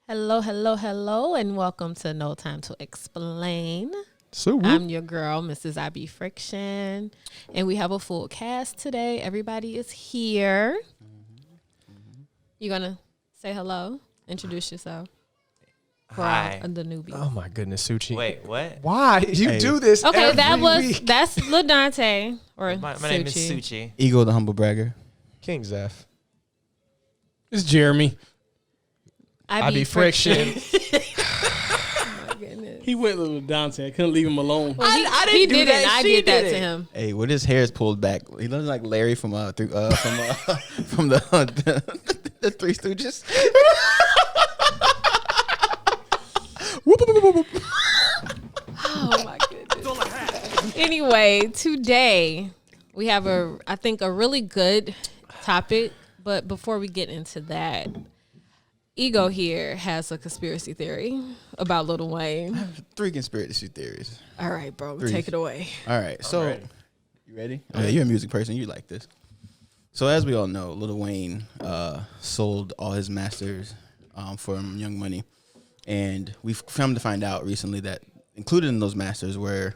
Hello, hello, hello, and welcome to No Time to Explain. So I'm your girl, Mrs. IB Friction, and we have a full cast today. Everybody is here. You gonna say hello? Introduce yourself. Hi. For the newbies. Oh my goodness, Suchi. Wait, what? Why you do this? Okay, every week? that's Lil Dante or My name is Suchi. Suchi. Ego the humble bragger. KingXeph. It's Jeremy. I be friction. Oh my goodness. He went Lil Dante. I couldn't leave him alone. Well, I didn't he do did that. it. I She did that did to it. him. Hey, with his hair is pulled back, he looks like Larry from the Three Stooges. Whoop, whoop, whoop, whoop. Oh my goodness. Anyway, today we have I think a really good topic, but before we get into that, Ego here has a conspiracy theory about Lil Wayne. 3 conspiracy theories. All right, bro, 3. take it away. All right, so ready. you ready? Oh, yeah, you're a music person. You like this. So as we all know, Lil Wayne sold all his masters for Young Money, and we've come to find out recently that included in those masters were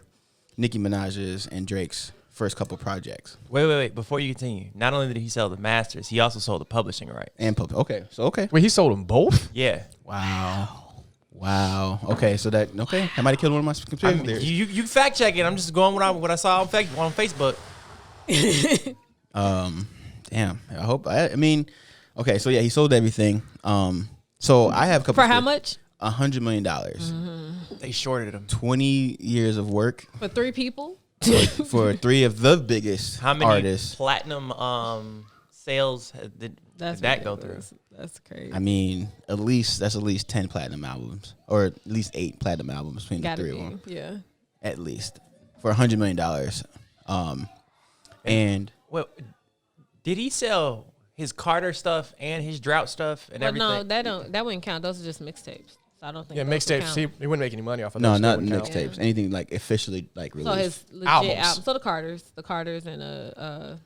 Nicki Minaj's and Drake's first couple projects. Wait. Before you continue, not only did he sell the masters, he also sold the publishing rights. And okay. Wait, he sold them both? Yeah. Wow. Okay, so that I might have killed one of my conspiracy theories. You fact check it. I'm just going what I saw on Facebook. Damn. I mean, okay, so yeah, he sold everything. So I have a couple For how much? $100 million. They shorted him. 20 years of work For 3 people? for 3 of the biggest How many artists. platinum sales did that go through? That's crazy. I mean, that's at least 10 platinum albums, or at least 8 platinum albums between Gotta the 3 be, of them. yeah. At least for $100 million. And Well, did he sell his Carter stuff and his Drought stuff and Well, everything? no, that wouldn't count. Those are just mixtapes. So I don't think Yeah, those would mixtapes. count. He wouldn't make any money off of no, those. not They wouldn't count. mixtapes. Anything like officially like So released. his legit Albums. album. So the Carters and the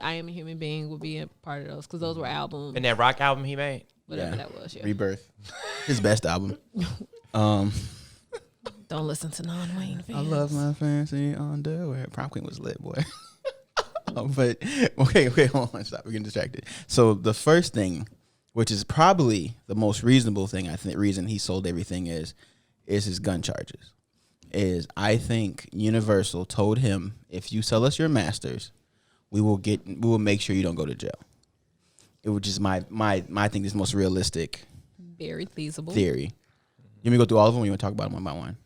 I Am a Human Being will be a part of those because those were albums. And that rock album he made? Whatever Yeah. that was. Yeah. Rebirth. His best album. Don't listen to non-Wayne fans. I love my fancy underwear. Prom Queen was lit, boy. But okay, hold on, stop. We're getting distracted. So the first thing, which is probably the most reasonable thing, I think, reason he sold everything is his gun charges. I think Universal told him, if you sell us your masters, we will make sure you don't go to jail. It was just my thing, this most realistic Very feasible. theory. You want me to go through all of them, or you want to talk about them one by one?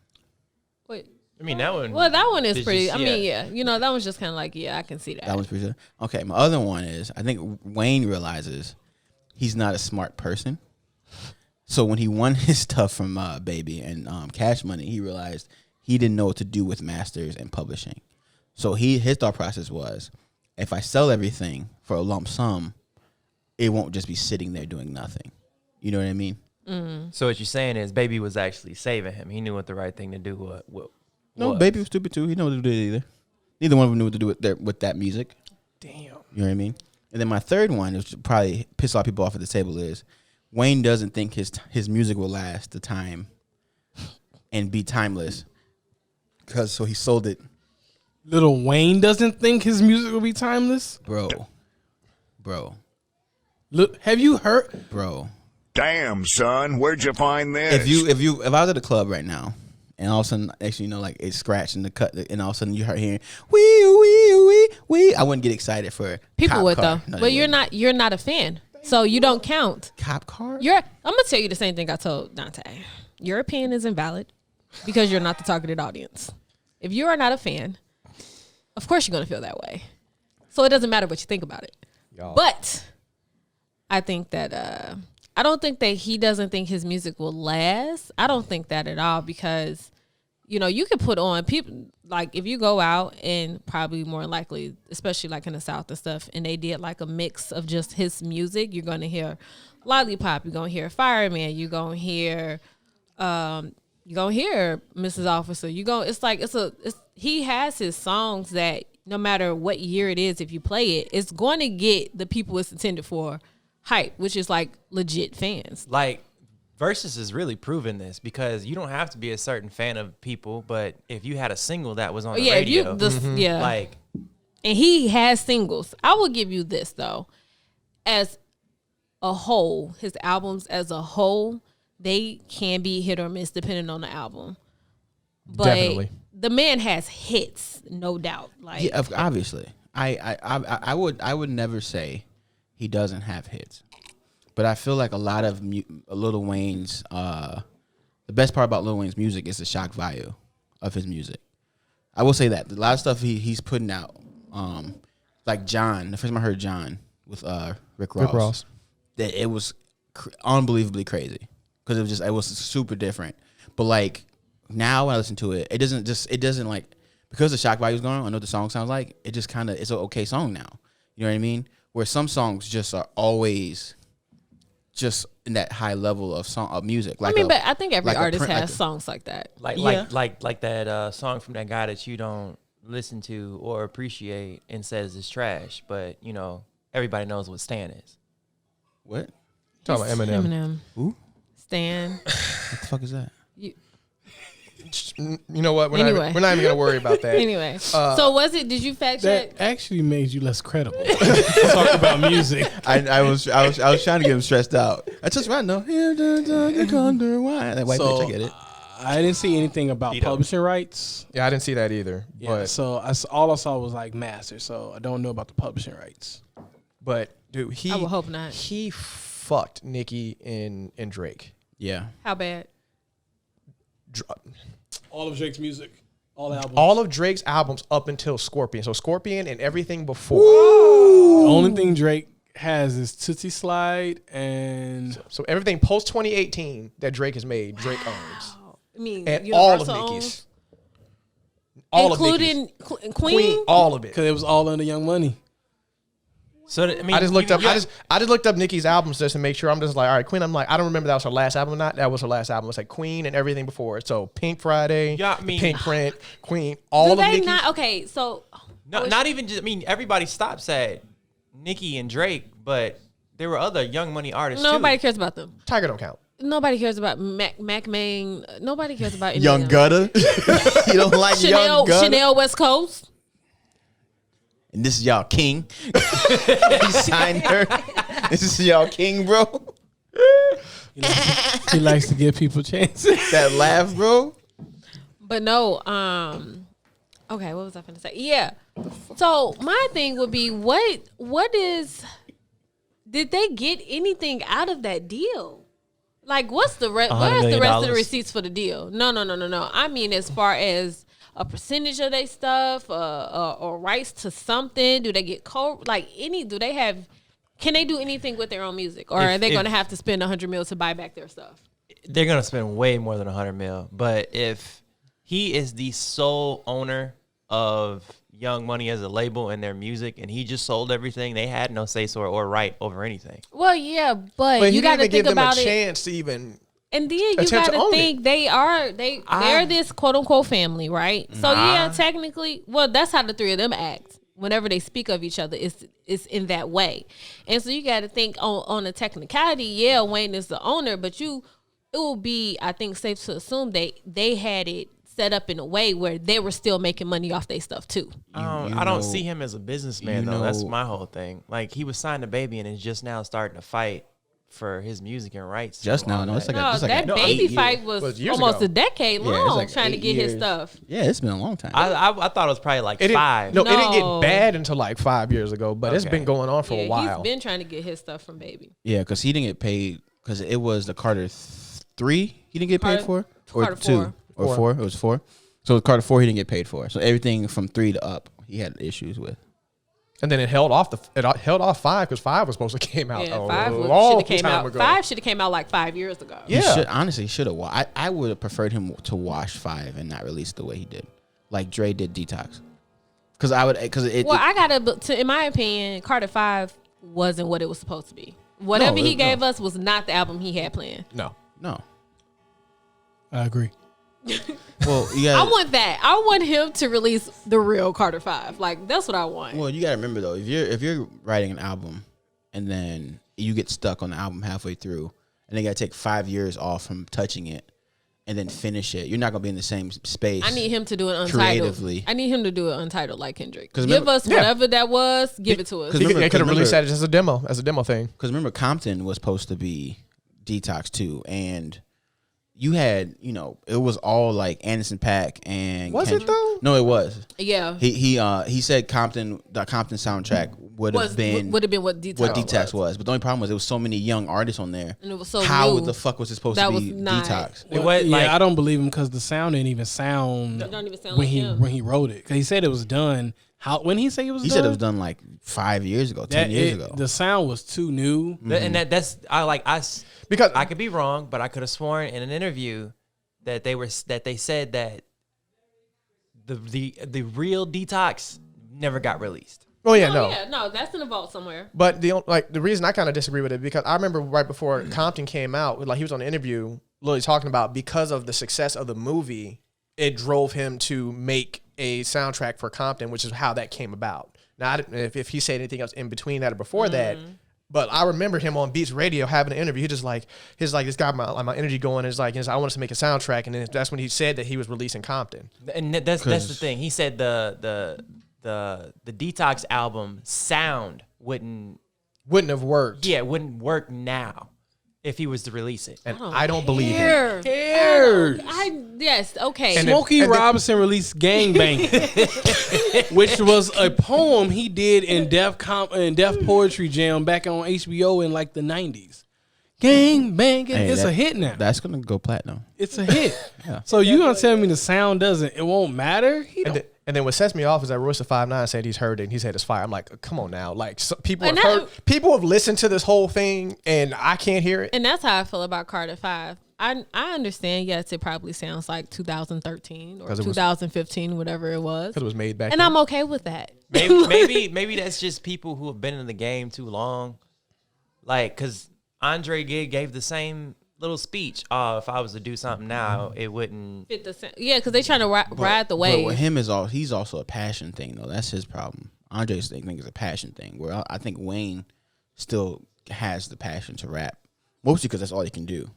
Wait. I mean, that one. Well, that one is It's pretty. just- I mean, yeah. You know, that one's just kind of like, yeah, I can see that. That one's pretty good. Okay, my other one is, I think Wayne realizes he's not a smart person. So when he won his stuff from Baby and Cash Money, he realized he didn't know what to do with masters and publishing. So his thought process was, if I sell everything for a lump sum, it won't just be sitting there doing nothing. You know what I mean? So what you're saying is Baby was actually saving him. He knew what the right thing to do was. No, Baby was stupid too. He didn't know what to do either. Neither one of them knew what to do with that music. Damn. You know what I mean? And then my third one, which would probably piss a lot of people off at the table, is Wayne doesn't think his music will last the time and be timeless. So he sold it. Lil Wayne doesn't think his music will be timeless. Bro. Look, have you heard? Damn, son, where'd you find this? If I was at a club right now and all of a sudden, actually, it's scratched and the cut, and all of a sudden you heard hearing wee, I wouldn't get excited for People cop would car. though, No, but they you're wouldn't. not. You're not a fan, so you don't count. Cop car. I'm gonna tell you the same thing I told Dante. Your opinion is invalid because you're not the targeted audience. If you are not a fan, of course you're gonna feel that way. So it doesn't matter what you think about it. Y'all. But I think that I don't think that he doesn't think his music will last. I don't think that at all because, you know, you can put on people like if you go out and probably more likely, especially like in the South and stuff, and they did like a mix of just his music, you're gonna hear Lollipop, you're gonna hear Fireman, you're gonna hear Mrs. Officer. He has his songs that no matter what year it is, if you play it, it's going to get the people it's intended for hype, which is like legit fans. Like Versus is really proving this because you don't have to be a certain fan of people, but if you had a single that was on the radio, like, and he has singles. I will give you this though, as a whole, his albums as a whole, they can be hit or miss depending on the album. But definitely, the man has hits, no doubt. Like, yeah, obviously, I would never say he doesn't have hits. But I feel like a lot of Lil Wayne's, the best part about Lil Wayne's music is the shock value of his music. I will say that. A lot of stuff he's putting out, like John, the first time I heard John with Rick Ross, that it was unbelievably crazy because it was super different. But like now when I listen to it, it doesn't like, because the shock value is going on, I know what the song sounds like, it just kind of, it's an okay song now. You know what I mean? Where some songs just are always just in that high level of music. Like but I think every artist has songs like that. Like that song from that guy that you don't listen to or appreciate and says it's trash, but you know everybody knows what Stan is. What? Talking about Eminem. Who? Stan. What the fuck is that? You know what? We're not even gonna worry about that. Anyway, so did you fact check? That actually made you less credible. Talk about music. I was trying to get him stressed out. I just right now. That white bitch, I get it. I didn't see anything about publishing rights. Yeah, I didn't see that either. Yeah, but so all I saw was like master. So I don't know about the publishing rights. But dude, I would hope not. He fucked Nicki and Drake. Yeah. How bad? All of Drake's music, all albums. All of Drake's albums up until Scorpion. So Scorpion and everything before. The only thing Drake has is Tootsie Slide and... So everything post 2018 that Drake has made, Drake owns. I mean, and all of Nicki's. All including of Nicki's. Queen? All of it. Because it was all under Young Money. So I mean, I just looked up Nicki's albums just to make sure. I'm just like, all right, Queen. I'm like, I don't remember that was her last album or not. That was her last album. It's like Queen and everything before it. So Pink Friday, Pink Print, Queen, all of Nicki's. Okay, so not even just. I mean, everybody stops at Nicki and Drake, but there were other Young Money artists. Nobody cares about them. Tiger don't count. Nobody cares about Mac Main. Nobody cares about any Young Gutter. You don't like Young Gutter? Chanel West Coast. And this is y'all king. He signed her. This is y'all king, bro. He likes to give people chances. That laugh, bro. But no, okay, what was I finna say? Yeah. So my thing would be, did they get anything out of that deal? Like, where's the rest of the receipts for the deal? No. I mean, as far as a percentage of their stuff, or rights to something, do they get can they do anything with their own music? Or are they going to have to spend $100 million to buy back their stuff? They're going to spend way more than $100 million. But if he is the sole owner of Young Money as a label and their music, and he just sold everything, they had no say-so or right over anything. Well, yeah, but you got to think about it. Give them a chance to even... And then you got to think they're this quote unquote family, right? So yeah, technically, well, that's how the three of them act. Whenever they speak of each other, it's in that way. And so you got to think on a technicality. Yeah, Wayne is the owner, but it will be, I think, safe to assume they had it set up in a way where they were still making money off their stuff too. I don't see him as a businessman though. That's my whole thing. Like, he was signed to Baby and is just now starting to fight for his music and rights. Just now, no, it's like that Baby fight was almost a decade long, trying to get his stuff. Yeah, it's been a long time. I thought it was probably like 5. No, it didn't get bad until like 5 years ago, but it's been going on for a while. He's been trying to get his stuff from Baby. Yeah, because he didn't get paid because it was the Carter 3 he didn't get paid for, or Carter 2 or 4. It was 4. So Carter 4 he didn't get paid for. So everything from 3 to up he had issues with. And then it held off 5 because 5 was supposed to came out. Yeah, 5 5 should have came out like 5 years ago. Yeah, honestly, should have. I would have preferred him to wash 5 and not release the way he did, like Dre did Detox. Because in my opinion, Carter 5 wasn't what it was supposed to be. Whatever he gave us was not the album he had planned. No. I agree. Well, I want that. I want him to release the real Carter 5. Like, that's what I want. Well, you gotta remember though, if you're writing an album and then you get stuck on the album halfway through and they got to take 5 years off from touching it and then finish it. You're not gonna be in the same space. I need him to do it untitled. Creatively. I need him to do it untitled like Kendrick. 'Cause Give remember- us whatever that was. Give it to us. Cause He remember- could have released remember- that as a demo thing. Because remember, Compton was supposed to be Detox too, and you had, it was all like Anderson .Paak and Was it though? No, it was. Yeah. He said the Compton soundtrack would have been what Detox was. But the only problem was there was so many young artists on there. And it was so How new. the fuck was it supposed That to was be not- Detox? It was like I don't believe him because the sound didn't even sound. It don't even sound when like him. when he wrote it. Because he said it was done. When he said it was He done? said it was done like 5 years ago, 10 years ago. The sound was too new. and that's Because I could be wrong, but I could have sworn in an interview that they said that the real Detox never got released. oh yeah, Oh, no. yeah, no, that's in a vault somewhere. But the reason I kind of disagree with it because I remember right before Compton came out, like he was on an interview, literally talking about because of the success of the movie, it drove him to make a soundtrack for Compton, which is how that came about. Now, if he said anything else in between that or before that, but I remember him on Beats Radio having an interview. He just this got my energy going. Is like, I want us to make a soundtrack, and then that's when he said that he was releasing Compton. And that's the thing. He said the Detox album sound wouldn't Wouldn't have worked. it wouldn't work now if he was to release it. And I don't believe him. Here. Cares. Yes, okay. And Smokey and then- Robinson released Gangbang, which was a poem he did in Def Poetry Jam back on HBO in like the 90s. Gangbang, Hey, it's that- a hit now. That's gonna go platinum. It's a hit. Yeah. So you gonna tell me the sound it won't matter? And then what sets me off is that Royce the 5'9" said he's heard it and he said it's fire. I'm like, come on now. Like people And people have listened to this whole thing and I can't hear it. And that's how I feel about Carter 5. I understand, yes, it probably sounds like 2013 or 2015, whatever it was. Because it was made back And then. I'm okay with that. Maybe that's just people who have been in the game too long. Like, because Andre gave the same little speech. If I was to do something now, it wouldn't Fit the sound. Yeah, because they're trying to ride the But wave. with him he's also a passion thing though. That's his problem. Andre's thing is a passion thing. Where I think Wayne still has the passion to rap, mostly because that's all he can do.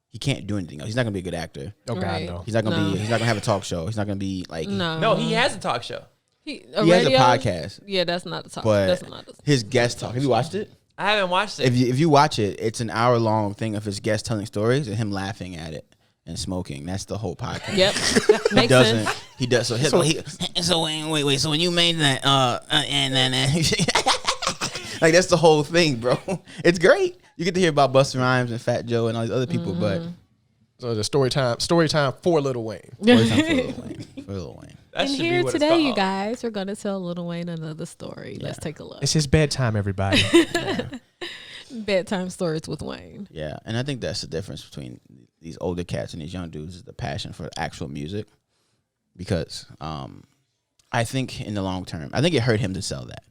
He can't do anything else. He's not gonna be a good actor. Oh God, Right. no. He's not gonna No. be. He's not gonna have a talk show. He's not gonna be like. No, he has a talk show. He He has a podcast, Yeah, that's not the talk. but That's not the his guest talk. Have you watched it? I haven't watched it. If you watch it, it's an hour-long thing of his guests telling stories and him laughing at it and smoking. That's the whole podcast. Yep. He Makes doesn't. sense. He does. So wait. So when you made that, and then like that's the whole thing, bro. It's great. You get to hear about Busta Rhymes and Fat Joe and all these other people, but So the story time for Lil Wayne. it's not for Lil Wayne. For Lil Wayne. That And should be here what it's today, you called. guys, we're going to tell Lil Wayne another story. Let's take a look. It's his bedtime, everybody. Bedtime stories with Wayne. Yeah, and I think that's the difference between these older cats and these young dudes is the passion for actual music. Because I think in the long term, I think it hurt him to sell that.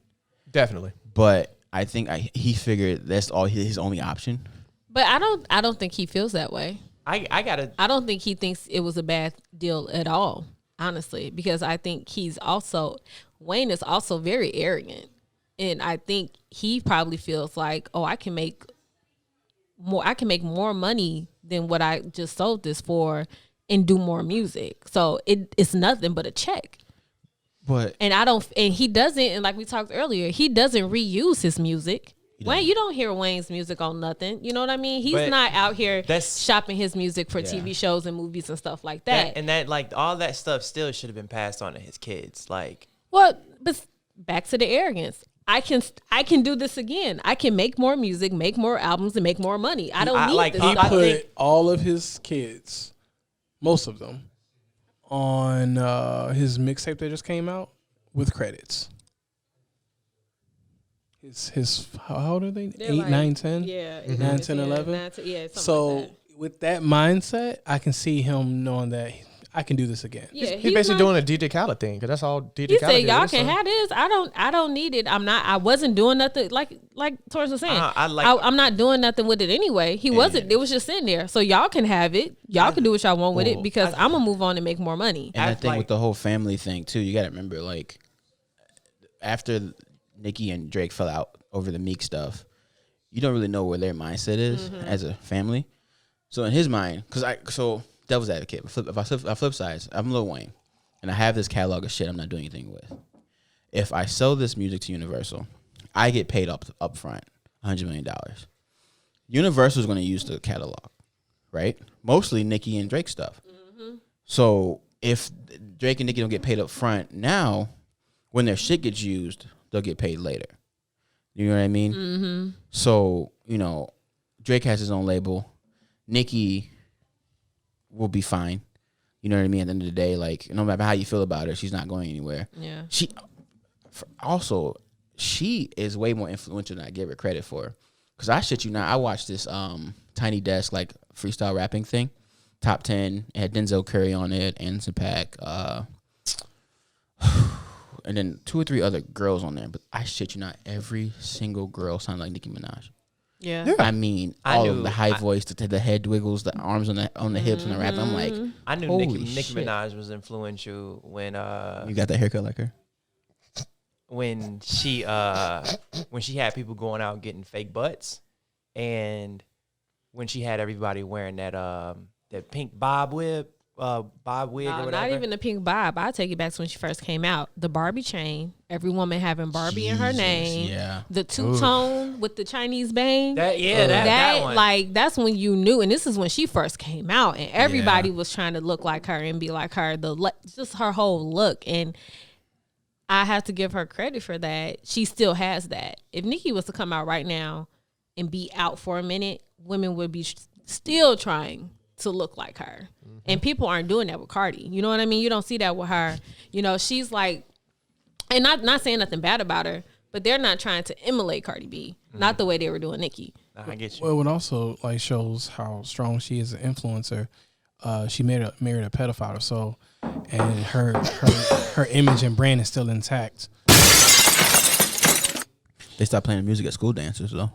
Definitely. But I think he figured that's all his only option. But I don't think he feels that way. I gotta. I don't think he thinks it was a bad deal at all, honestly, because I think Wayne is also very arrogant. And I think he probably feels like, oh, I can make more money than what I just sold this for and do more music. So it's nothing but a check. But And he doesn't, and like we talked earlier, he doesn't reuse his music. Wayne, you don't hear Wayne's music on nothing. You know what I mean? He's But not out here that's- shopping his music for TV shows and movies and stuff like that. That like all that stuff still should have been passed on to his kids. Like, Well, but back to the arrogance. I can do this again. I can make more music, make more albums, and make more money. I don't need this. He I put think- all of his kids, most of them, on his mixtape that just came out with credits. His how old are they? They're 8, like- 9, 10? Yeah, 9, 10, 11? Yeah, something So like that. with that mindset, I can see him knowing that I can do this again. Yeah, He's basically doing a DJ Khaled thing because that's all DJ He Khaled said, did. "Y'all So- can have this. I don't need it. I wasn't doing nothing. Like Torrance was saying, I I'm not doing nothing with it anyway. He wasn't. It was just sitting there. So y'all can have it. Y'all can do what y'all want with it because I'm gonna move on and make more money. And I I think like- with the whole family thing too, you got to remember, like, after Nicki and Drake fell out over the Meek stuff, you don't really know where their mindset is as a family. So in his mind, so devil's advocate, if I flip sides, I'm Lil Wayne, and I have this catalog of shit I'm not doing anything with. If I sell this music to Universal, I get paid up front, $100 million. Universal is going to use the catalog, right? Mostly Nicki and Drake stuff. So if Drake and Nicki don't get paid up front now, when their shit gets used, they'll get paid later. You know what I mean? So, Drake has his own label. Nicki will be fine. You know what I mean? At the end of the day, like, no matter how you feel about her, she's not going anywhere. Yeah. She is way more influential than I give her credit for. Because I shit you not, I watched this Tiny Desk, like, freestyle rapping thing. Top 10. It had Denzel Curry on it, Anderson .Paak, and then 2 or 3 other girls on there. But I shit you not, every single girl sounded like Nicki Minaj. Yeah. I mean, all of the high voice, the head wiggles, the arms on the hips when they rap. I'm like, I knew holy Nicki shit. Minaj was influential when You got that haircut like her? when she had people going out getting fake butts, and when she had everybody wearing that pink bob wig or whatever. Not even the pink bob. I'll take it back to when she first came out. The Barbie chain. Every woman having Barbie in her name. Yeah. The two-tone with the Chinese bang. That one. Like, that's when you knew. And this is when she first came out. And everybody was trying to look like her and be like her. Just her whole look. And I have to give her credit for that. She still has that. If Nicki was to come out right now and be out for a minute, women would be still trying to look like her. And people aren't doing that with Cardi. You know what I mean? You don't see that with her. She's like, and not saying nothing bad about her, but they're not trying to emulate Cardi B. Not the way they were doing Nicki. I get you. Well, it also like shows how strong she is an influencer. She married a pedophile, so and her image and brand is still intact. They stopped playing music at school dances, though.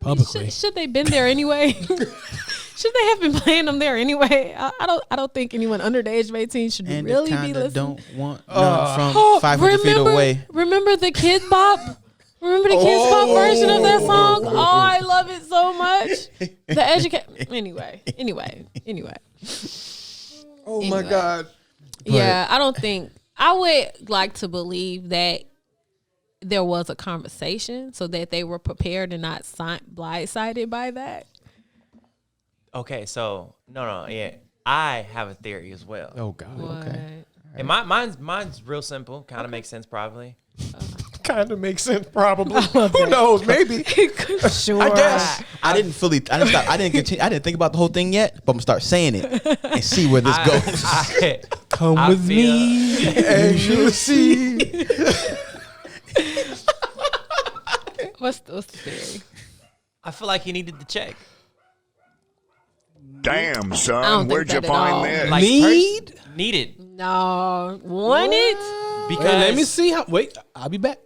Publicly, Should they been there anyway? Should they have been playing them there anyway? I don't think anyone under the age of 18 should And really they be listening. don't want none from 500 feet away. Remember the Kid Bop? Remember the Kids Bop version of that song? Oh, I love it so much. The Anyway. Oh Anyway. my God. Yeah, I would like to believe that there was a conversation so that they were prepared and not blindsided by that. Okay, so yeah, I have a theory as well. Oh God. Okay. And mine's real simple. Kind of makes sense, probably. Kind of makes sense, probably. Who knows? Maybe. Sure. I guess. I didn't think about the whole thing yet, but I'm gonna start saying it and see where this goes. come with me. And you see. What's the theory? I feel like he needed the check. Damn, don't son, think where'd you that at all. find this? Like needed No. Want it? because Wait, let me see how. Wait, I'll be back.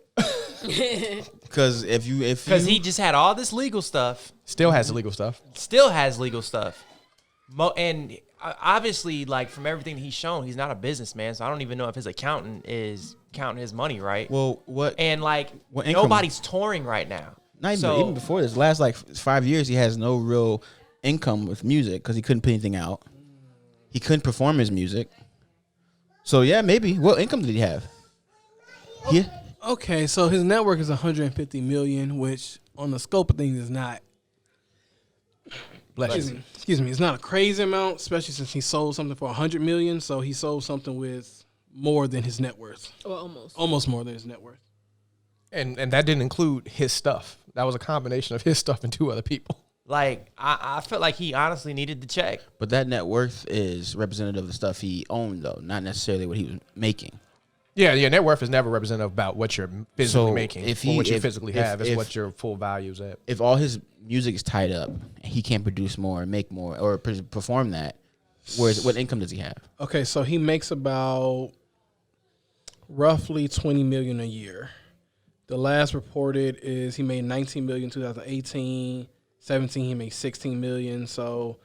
Because if he just had all this legal stuff. Still has illegal stuff. Still has legal stuff. And obviously, like from everything he's shown, he's not a businessman. So I don't even know if his accountant is counting his money right. well, what? And like What income? nobody's touring right now. Not So- even before this. Last like 5 years, he has no real income with music because he couldn't put anything out. He couldn't perform his music. So yeah, maybe. What income did he have? Yeah. Okay, so his net worth is 150 million, which on the scope of things is not. Excuse me, it's not a crazy amount, especially since he sold something for 100 million. So he sold something with more than his net worth, Well, almost more than his net worth. And that didn't include his stuff. That was a combination of his stuff and 2 other people. Like I felt like he honestly needed the check. But that net worth is representative of the stuff he owned, though, not necessarily what he was making. Yeah, net worth is never representative about what you're physically So making if or what you if- physically if- have. It's if- what your full value is at. If all his music is tied up and he can't produce more, make more, or perform that, what income does he have? Okay, so he makes about roughly 20 million a year. The last reported is he made 19 million in 2018. 17 he made 16 million. So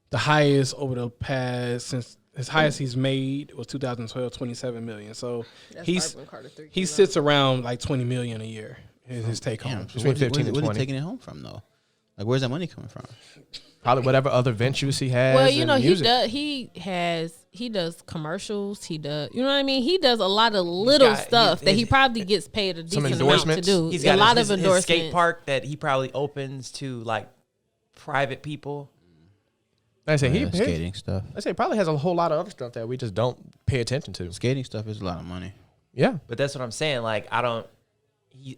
the highest over the past since his highest he's made was 2012, 27 million. So he sits around like 20 million a year his take home. Damn, so Between 15 and where's 20. he taking it home from though? Like, where's that money coming from? Probably whatever other ventures he has. Well, you in know, music. he does commercials. He does, you know what I mean? He does a lot of little stuff that he probably gets paid a decent amount to endorsements. do. He's a got lot his of endorsements. skate park that he probably opens to like private people. I say Skating stuff. I say he probably has a whole lot of other stuff that we just don't pay attention to. Skating stuff is a lot of money. Yeah. But that's what I'm saying. Like,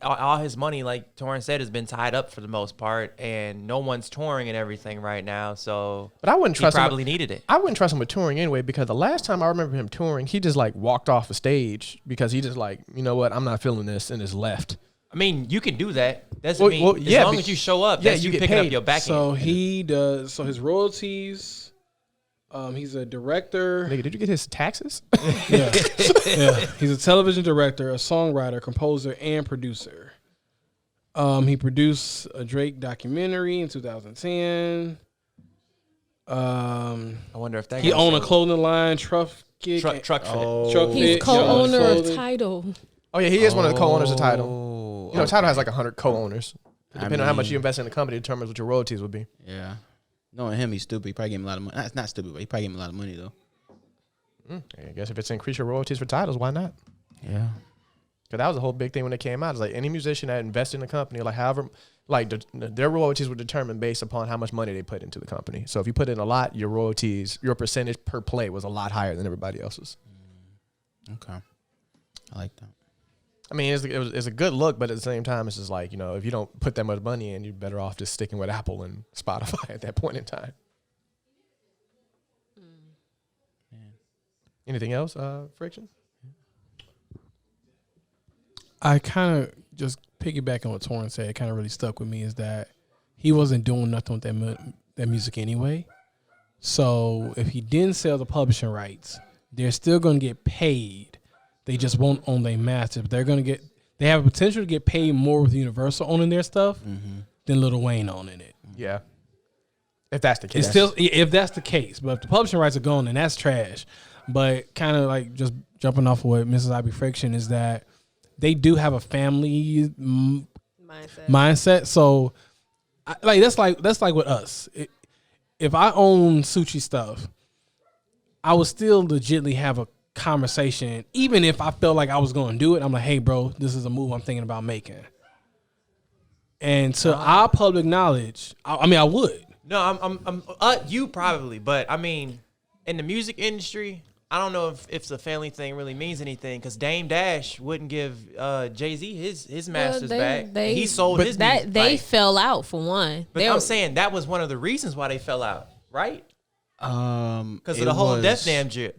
all his money, like Torrance said, has been tied up for the most part, and no one's touring and everything right now. So, But I wouldn't trust he him. probably needed it. I wouldn't trust him with touring anyway, because the last time I remember him touring, he just like walked off the stage because he just like, you know what, I'm not feeling this, and just left. I mean, you can do that. That's Well, mean, well, yeah, as long but- as you show up, yeah, that's you you get picking paid. up your back So end. he does. So his royalties. He's a director. Nigga, did you get his taxes? Yeah. He's a television director, a songwriter, composer, and producer. He produced a Drake documentary in 2010. I wonder if that He got owned a sold. clothing line, Truck Fit. truck fit. Truck He's Fit, co-owner Young of Clothing. Tidal. Oh yeah, he is one of the co-owners of Tidal. Oh, You know, Tidal has like 100 co-owners. I Depending on how much mean- you invest in the company determines what your royalties would be. Yeah. Knowing him, he's stupid. He probably gave him a lot of money. Not stupid, but he probably gave him a lot of money, though. I guess if it's increase your royalties for titles, why not? Yeah. Because that was a whole big thing when it came out. It's like any musician that invested in the company, like however, like their royalties were determined based upon how much money they put into the company. So if you put in a lot, your royalties, your percentage per play was a lot higher than everybody else's. Okay. I like that. I mean, it's a good look, but at the same time, it's just like, you know, if you don't put that much money in, you're better off just sticking with Apple and Spotify at that point in time. Anything else, Friction? I kind of just piggybacking on what Torrance said. It kind of really stuck with me is that he wasn't doing nothing with that music anyway. So if he didn't sell the publishing rights, they're still going to get paid. They just won't own their masters. They're going to get. They have a potential to get paid more with Universal owning their stuff than Lil Wayne owning it. Yeah. If that's the case. It's still if that's the case, but if the publishing rights are gone, then that's trash. But kind of like just jumping off of what Mrs. Ivy Friction is that they do have a family mindset. So, that's like with us. If I own Suchi stuff, I would still legitimately have a conversation, even if I felt like I was going to do it. I'm like, hey, bro, this is a move I'm thinking about making. And to our public knowledge, I would. No, I'm you probably, but I mean, in the music industry, I don't know if the family thing really means anything because Dame Dash wouldn't give Jay-Z his masters back. He sold his music. They fell out for one. But I'm saying that was one of the reasons why they fell out, right? Because of it the whole was Def Jam deal.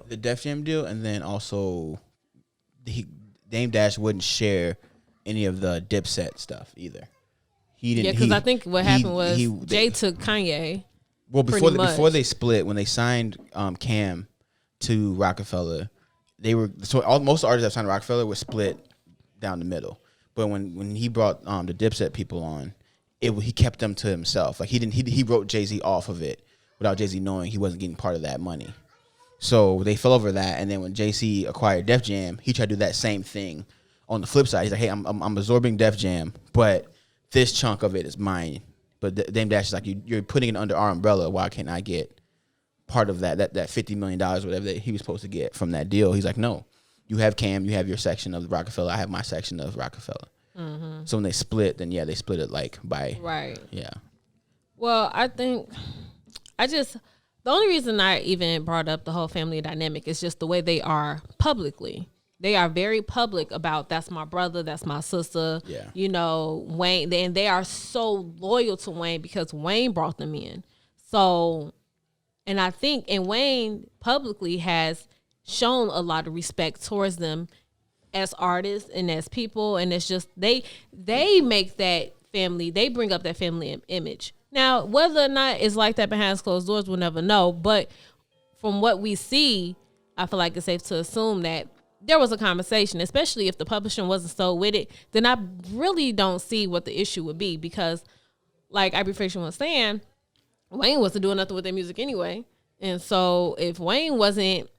The Def Jam deal, and then also Dame Dash wouldn't share any of the Dipset stuff either. He didn't. Yeah, because I think what happened was Jay they, took Kanye. Well, before much. before they split, when they signed Cam to Rockefeller, they were most artists that signed to Rockefeller were split down the middle. But when he brought the Dipset people on, he kept them to himself. Like he wrote Jay-Z off of it without Jay-Z knowing he wasn't getting part of that money. So they fell over that, and then when Jay-Z acquired Def Jam, he tried to do that same thing. On the flip side, he's like, "Hey, I'm absorbing Def Jam, but this chunk of it is mine." But Dame Dash is like, "You're putting it under our umbrella. Why can't I get part of that $50 million, whatever that he was supposed to get from that deal?" He's like, "No, you have Cam, you have your section of Rockefeller. I have my section of Rockefeller." Mm-hmm. So when they split, then they split it like by Right. Yeah. Well, the only reason I even brought up the whole family dynamic is just the way they are publicly. They are very public about that's my brother, that's my sister. Yeah. You know, Wayne, and they are so loyal to Wayne because Wayne brought them in. So, and I think, and Wayne publicly has shown a lot of respect towards them as artists and as people. And it's just, they make that family, they bring up that family image. Now, whether or not it's like that behind closed doors, we'll never know. But from what we see, I feel like it's safe to assume that there was a conversation, especially if the publishing wasn't so with it, then I really don't see what the issue would be because, like Ivy Friction was saying, Wayne wasn't doing nothing with their music anyway. And so if Wayne wasn't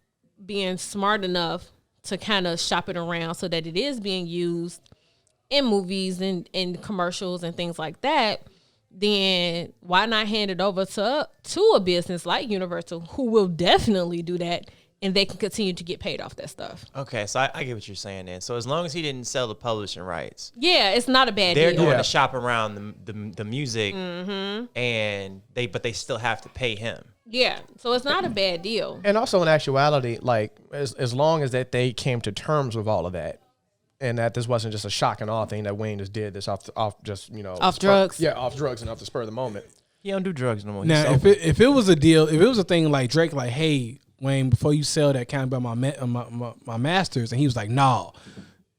being smart enough to kind of shop it around so that it is being used in movies and in commercials and things like that, then why not hand it over to a business like Universal, who will definitely do that, and they can continue to get paid off that stuff. Okay, so I get what you're saying then. So as long as he didn't sell the publishing rights, Yeah, it's not a bad they're deal. going to shop around the music, and they still have to pay him. Yeah, so it's not a bad deal. And also in actuality, like as long as that they came to terms with all of that, and that this wasn't just a shock and awe thing that Wayne just did this off just Off drugs. Yeah, off drugs and off the spur of the moment. He don't do drugs no more. Now, if it was a deal, if it was a thing like Drake, like, hey, Wayne, before you sell that, kind of about my masters, and he was like, no.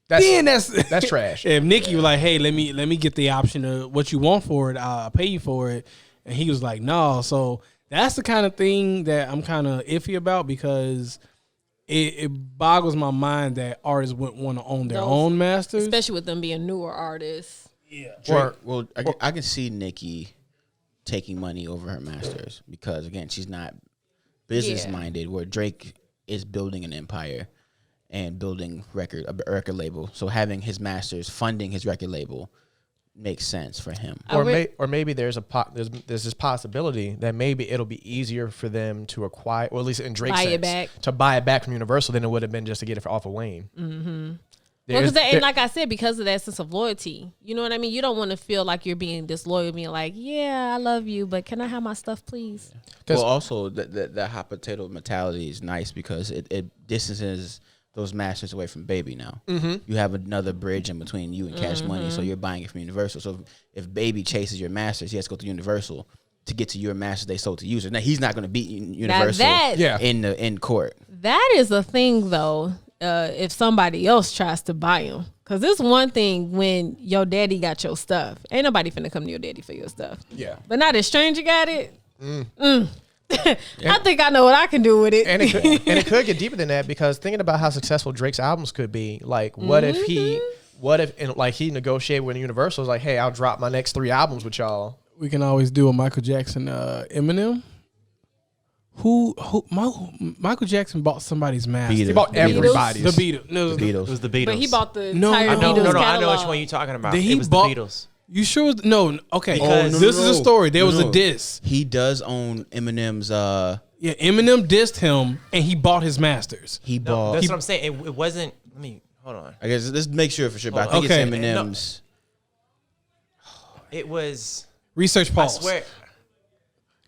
That's trash. If Nicki was like, hey, let me get the option of what you want for it, I'll pay you for it, and he was like, no. So that's the kind of thing that I'm kind of iffy about, because it boggles my mind that artists wouldn't want to own their own masters, especially with them being newer artists. Yeah. Drake, I can see Nicki taking money over her masters, because again, she's not business minded, where Drake is building an empire and building a record label. So having his masters funding his record label makes sense for him. Or maybe there's this possibility that maybe it'll be easier for them to acquire, or at least in Drake's sense, to buy it back from Universal than it would have been just to get it off of Wayne. Mm-hmm. Well, and like I said, because of that sense of loyalty, you know what I mean? You don't want to feel like you're being disloyal, being like, yeah, I love you, but can I have my stuff, please? Well, also, the hot potato mentality is nice, because it distances those masters away from Baby now. Mm-hmm. You have another bridge in between you and Cash Money, so you're buying it from Universal. So if Baby chases your masters, he has to go to Universal to get to your masters they sold to users. Now, he's not going to beat Universal in court. That is a thing, though, if somebody else tries to buy him. Because it's one thing when your daddy got your stuff. Ain't nobody finna come to your daddy for your stuff. Yeah. But now the stranger got it. I think I know what I can do with it. And it could get deeper than that, because thinking about how successful Drake's albums could be, like what if he negotiated with Universal, was like, hey, I'll drop my next 3 albums with y'all. We can always do a Michael Jackson, Eminem. Michael Jackson bought somebody's master. He bought everybody's. The Beatles. No, It was the Beatles. But he bought the No, entire no, Beatles No, catalog. I know which one you're talking about. Did he It was bought- the Beatles. You sure? No. Okay. Because- This is a story. There was a diss. He does own Eminem's. Yeah, Eminem dissed him, and he bought his masters. He No, bought. that's what I'm saying. It wasn't. Let me hold on. I guess let's make sure for sure. But I think Okay. it's Eminem's. It was. Research I pause. swear.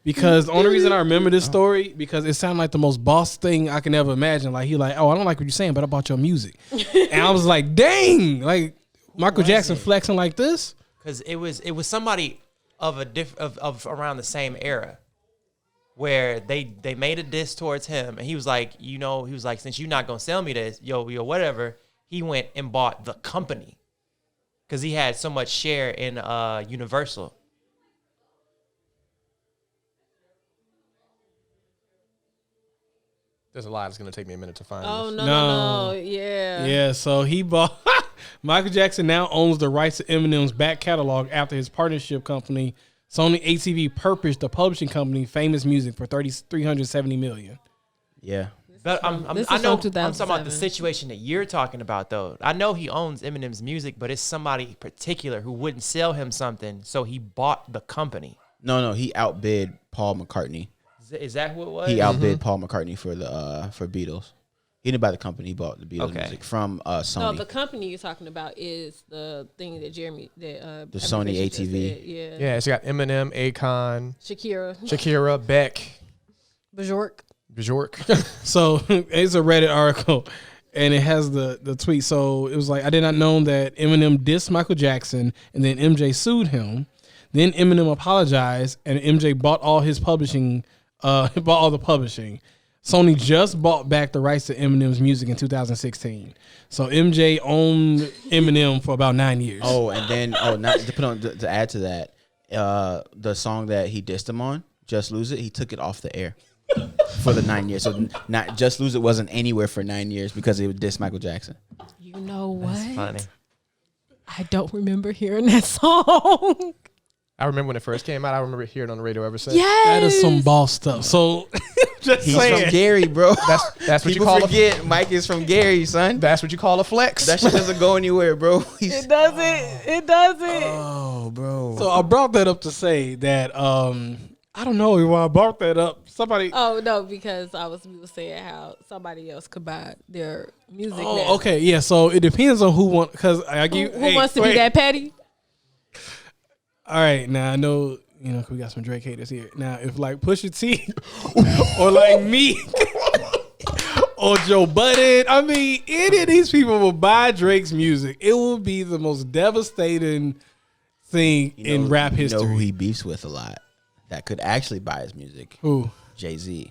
Because the only reason I remember this story, because it sounded like the most boss thing I can ever imagine. Like, he like, oh, I don't like what you're saying, but I bought your music. And I was like, dang, like Michael Jackson flexing like this. Because it was somebody of around the same era, where they made a diss towards him, and he was like, since you're not gonna sell me this, yo whatever, he went and bought the company, because he had so much share in Universal. There's a lot. It's going to take me a minute to find Oh, this. no. Yeah. Yeah, so he bought. Michael Jackson now owns the rights to Eminem's back catalog after his partnership company, Sony ATV, purchased the publishing company Famous Music for $370 million. Yeah. But I know from I'm talking 2007. about the situation that you're talking about, though. I know he owns Eminem's music, but it's somebody particular who wouldn't sell him something, so he bought the company. No, he outbid Paul McCartney. Is that who it was? He outbid Paul McCartney for the for Beatles. He didn't buy the company; he bought the Beatles music from Sony. No, the company you're talking about is the thing that the Sony ATV. Yeah. Yeah, it's got Eminem, Akon, Shakira, Beck, Bjork. So it's a Reddit article, and it has the tweet. So it was like, I did not know that Eminem dissed Michael Jackson, and then MJ sued him. Then Eminem apologized, and MJ bought all his publishing. Bought all the publishing. Sony just bought back the rights to Eminem's music in 2016. So MJ owned Eminem for about 9 years. Oh, and then not to put on to add to that, the song that he dissed him on, "Just Lose It," he took it off the air for the 9 years. So not "Just Lose It" wasn't anywhere for 9 years because it would diss Michael Jackson. You know what? That's funny. I don't remember hearing that song. I remember when it first came out. I remember hearing it on the radio ever since. Yes. That is some boss stuff. So just He's saying. from Gary, bro. That's what you People call forget Mike is from Gary, son. That's what you call a flex. That shit doesn't go anywhere, bro. It doesn't. It doesn't. Oh, bro. So I brought that up to say that I don't know why I brought that up. Somebody. Oh no, because we were saying how somebody else could buy their music. now. Oh, okay, yeah. So it depends on who wants. Because I give Who wants to be that petty? All right, now I know we got some Drake haters here. Now, if like Pusha T or like me or Joe Budden, I mean, any of these people will buy Drake's music, it will be the most devastating thing in rap history. You know who he beefs with a lot that could actually buy his music? Who? Jay-Z.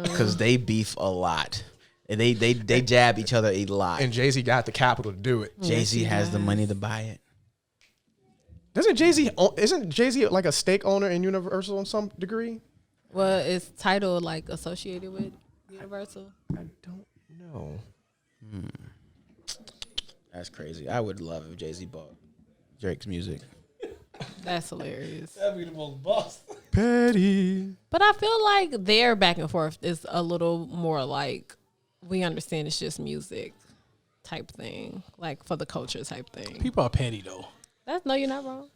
Because they beef a lot. And they jab each other a lot. And Jay-Z got the capital to do it. Jay-Z has the money to buy it. Isn't Jay-Z like a stake owner in Universal in some degree? Well, is Tidal like associated with Universal? I don't know. That's crazy. I would love if Jay-Z bought Drake's music. That's hilarious. That'd be the most boss. Petty. But I feel like their back and forth is a little more like we understand it's just music type thing, like for the culture type thing. People are petty though. No, you're not wrong.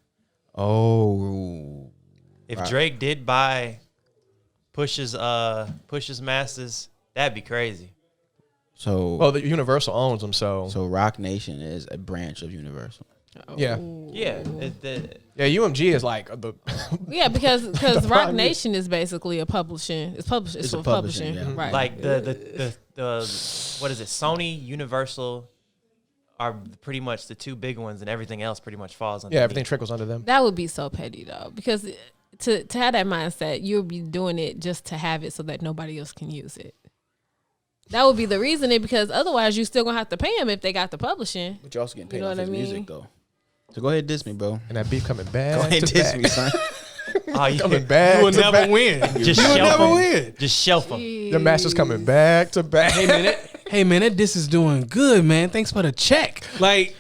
Oh. If Drake did buy Push's masters, that'd be crazy. So Well, the Universal owns them, so Rock Nation is a branch of Universal. yeah. Yeah. Yeah, UMG is like the Yeah, because Rock problem is- Nation is basically a publishing. It's It's for a publishing, publishing, yeah. right? Like the what is it? Sony, Universal are pretty much the two big ones, and everything else pretty much falls under. everything trickles under them. That would be so petty though, because to have that mindset, you'll be doing it just to have it so that nobody else can use it. That would be the reasoning, because otherwise you're still gonna have to pay them if they got the publishing. But you're also getting paid You know off what his I mean? music, though. So go ahead and diss me, bro. And that beef coming back. Go ahead and to diss back. me, son. Oh, you Coming back. You will to never back. win. just You will shelf never them. win. Just shelf them. The master's coming back to back. Hey man, that diss is doing good, man. Thanks for the check. Like,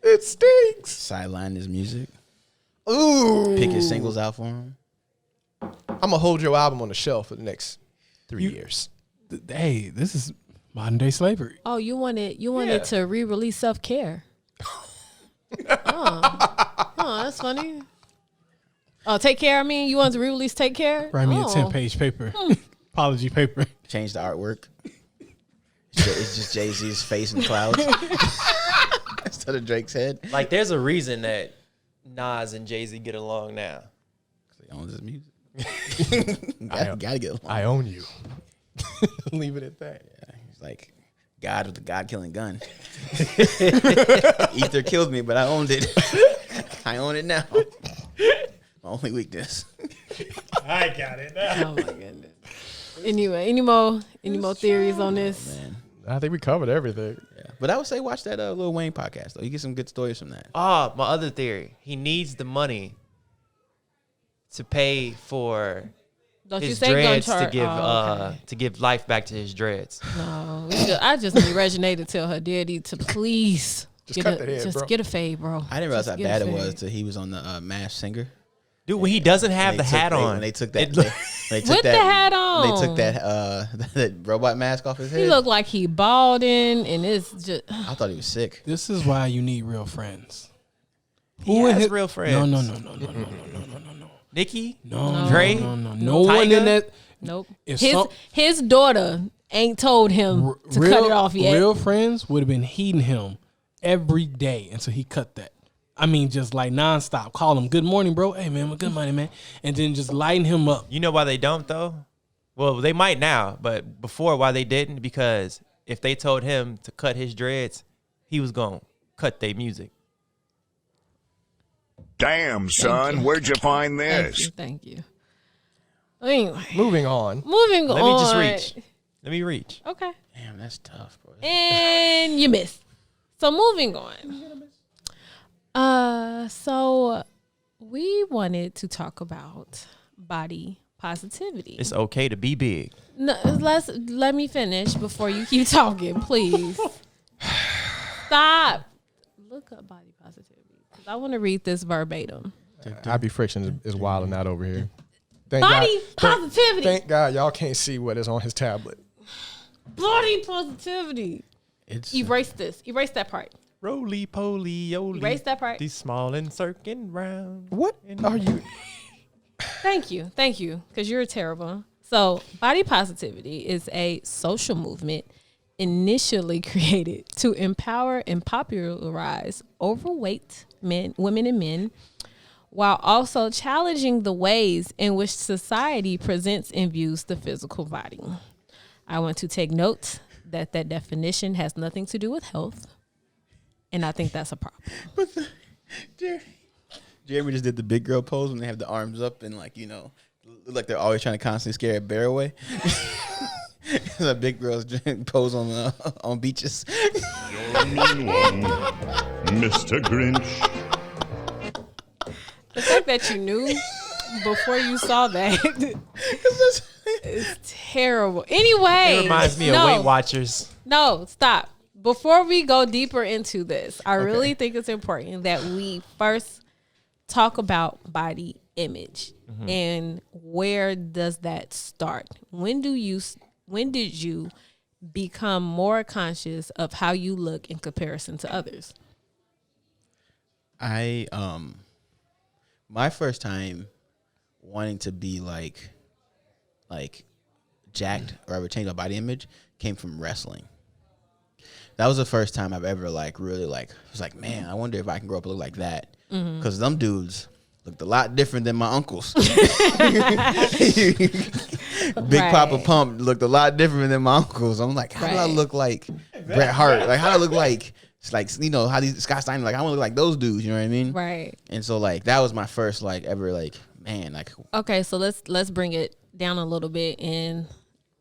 It stinks. Sideline his music. Ooh. Pick his singles out for him. I'm gonna hold your album on the shelf for the next 3 years. hey, this is modern day slavery. Oh, you wanted to re-release Self Care. Oh, that's funny. Oh, Take Care. I mean, you wanted to re-release Take Care. Write me a Oh. 10-page paper, apology paper. Change the artwork. It's just Jay-Z's face in clouds instead of Drake's head. Like, there's a reason that Nas and Jay-Z get along now. He owns his music. gotta get along. I own you. Leave it at that. Yeah, he's like God with the God-killing gun. Ether killed me, but I owned it. I own it now. My only weakness. I got it now. Oh my goodness. Anyway, any more theories on this? Man. I think we covered everything. Yeah. But I would say watch that Lil Wayne podcast, though. You get some good stories from that. Oh, my other theory. He needs the money to pay for Don't you his say gun dreads charge? to give life back to his dreads. No, I just need Regina to tell her daddy to please Just cut that head, bro. get a fade, bro. I didn't realize Just how get a bad it fade. was till he was on the Masked Singer. Dude, when he doesn't have When the they took- hat they- on. When they took that, it they took With that, the hat on. They took that that robot mask off his head. He looked like he balding, and it's just I thought he was sick. This is why you need real friends. He in has his- real friends. No. Nikki? No, Dre? no one in that. nope. If His daughter ain't told him to cut it off yet. Real friends would have been heeding him every day until he cut that. I mean, just like nonstop. Call him, good morning, bro. Hey, man, good morning, man. And then just lighten him up. You know why they don't, though? Well, they might now, but before, why they didn't? Because if they told him to cut his dreads, he was going to cut their music. Damn, son, where'd you find this? Thank you. Anyway, Moving on. moving Let on. me just reach. Let me reach. Okay. Damn, that's tough, bro. And you missed. So moving on. So we wanted to talk about body positivity. It's okay to be big. No, let me finish before you keep talking, please. Stop. Look up body positivity. 'Cause I want to read this verbatim. Happy Friction is wilding out over here. Body positivity. Thank God y'all can't see what is on his tablet. Body positivity. It's Erase this. Erase that part. Roly poly oly. Erase that part. These small and circling round. What are you? Thank you. Thank you. Because you're terrible. So, body positivity is a social movement initially created to empower and popularize overweight men, women and men, while also challenging the ways in which society presents and views the physical body. I want to take note that that definition has nothing to do with health, and I think that's a problem. But Jeremy just did the big girl pose when they have the arms up and like look like they're always trying to constantly scare a bear away. The big girls pose on beaches. You're a mean one, Mr. Grinch. The fact that you knew before you saw that is terrible. Anyway, It reminds me of Weight Watchers. No, stop. Before we go deeper into this, I really think it's important that we first talk about body image and where does that start? When did you become more conscious of how you look in comparison to others? My first time wanting to be like jacked or ever change my body image came from wrestling. That was the first time I've ever really was like, man, I wonder if I can grow up and look like that. Because them dudes looked a lot different than my uncles. Big Papa Pump looked a lot different than my uncles. I'm like, how do I look like Bret Hart? Like, how do I look like how these Scott Steiner, like, I want to look like those dudes, you know what I mean? Right. And so that was my first ever man. Okay, so let's bring it down a little bit. And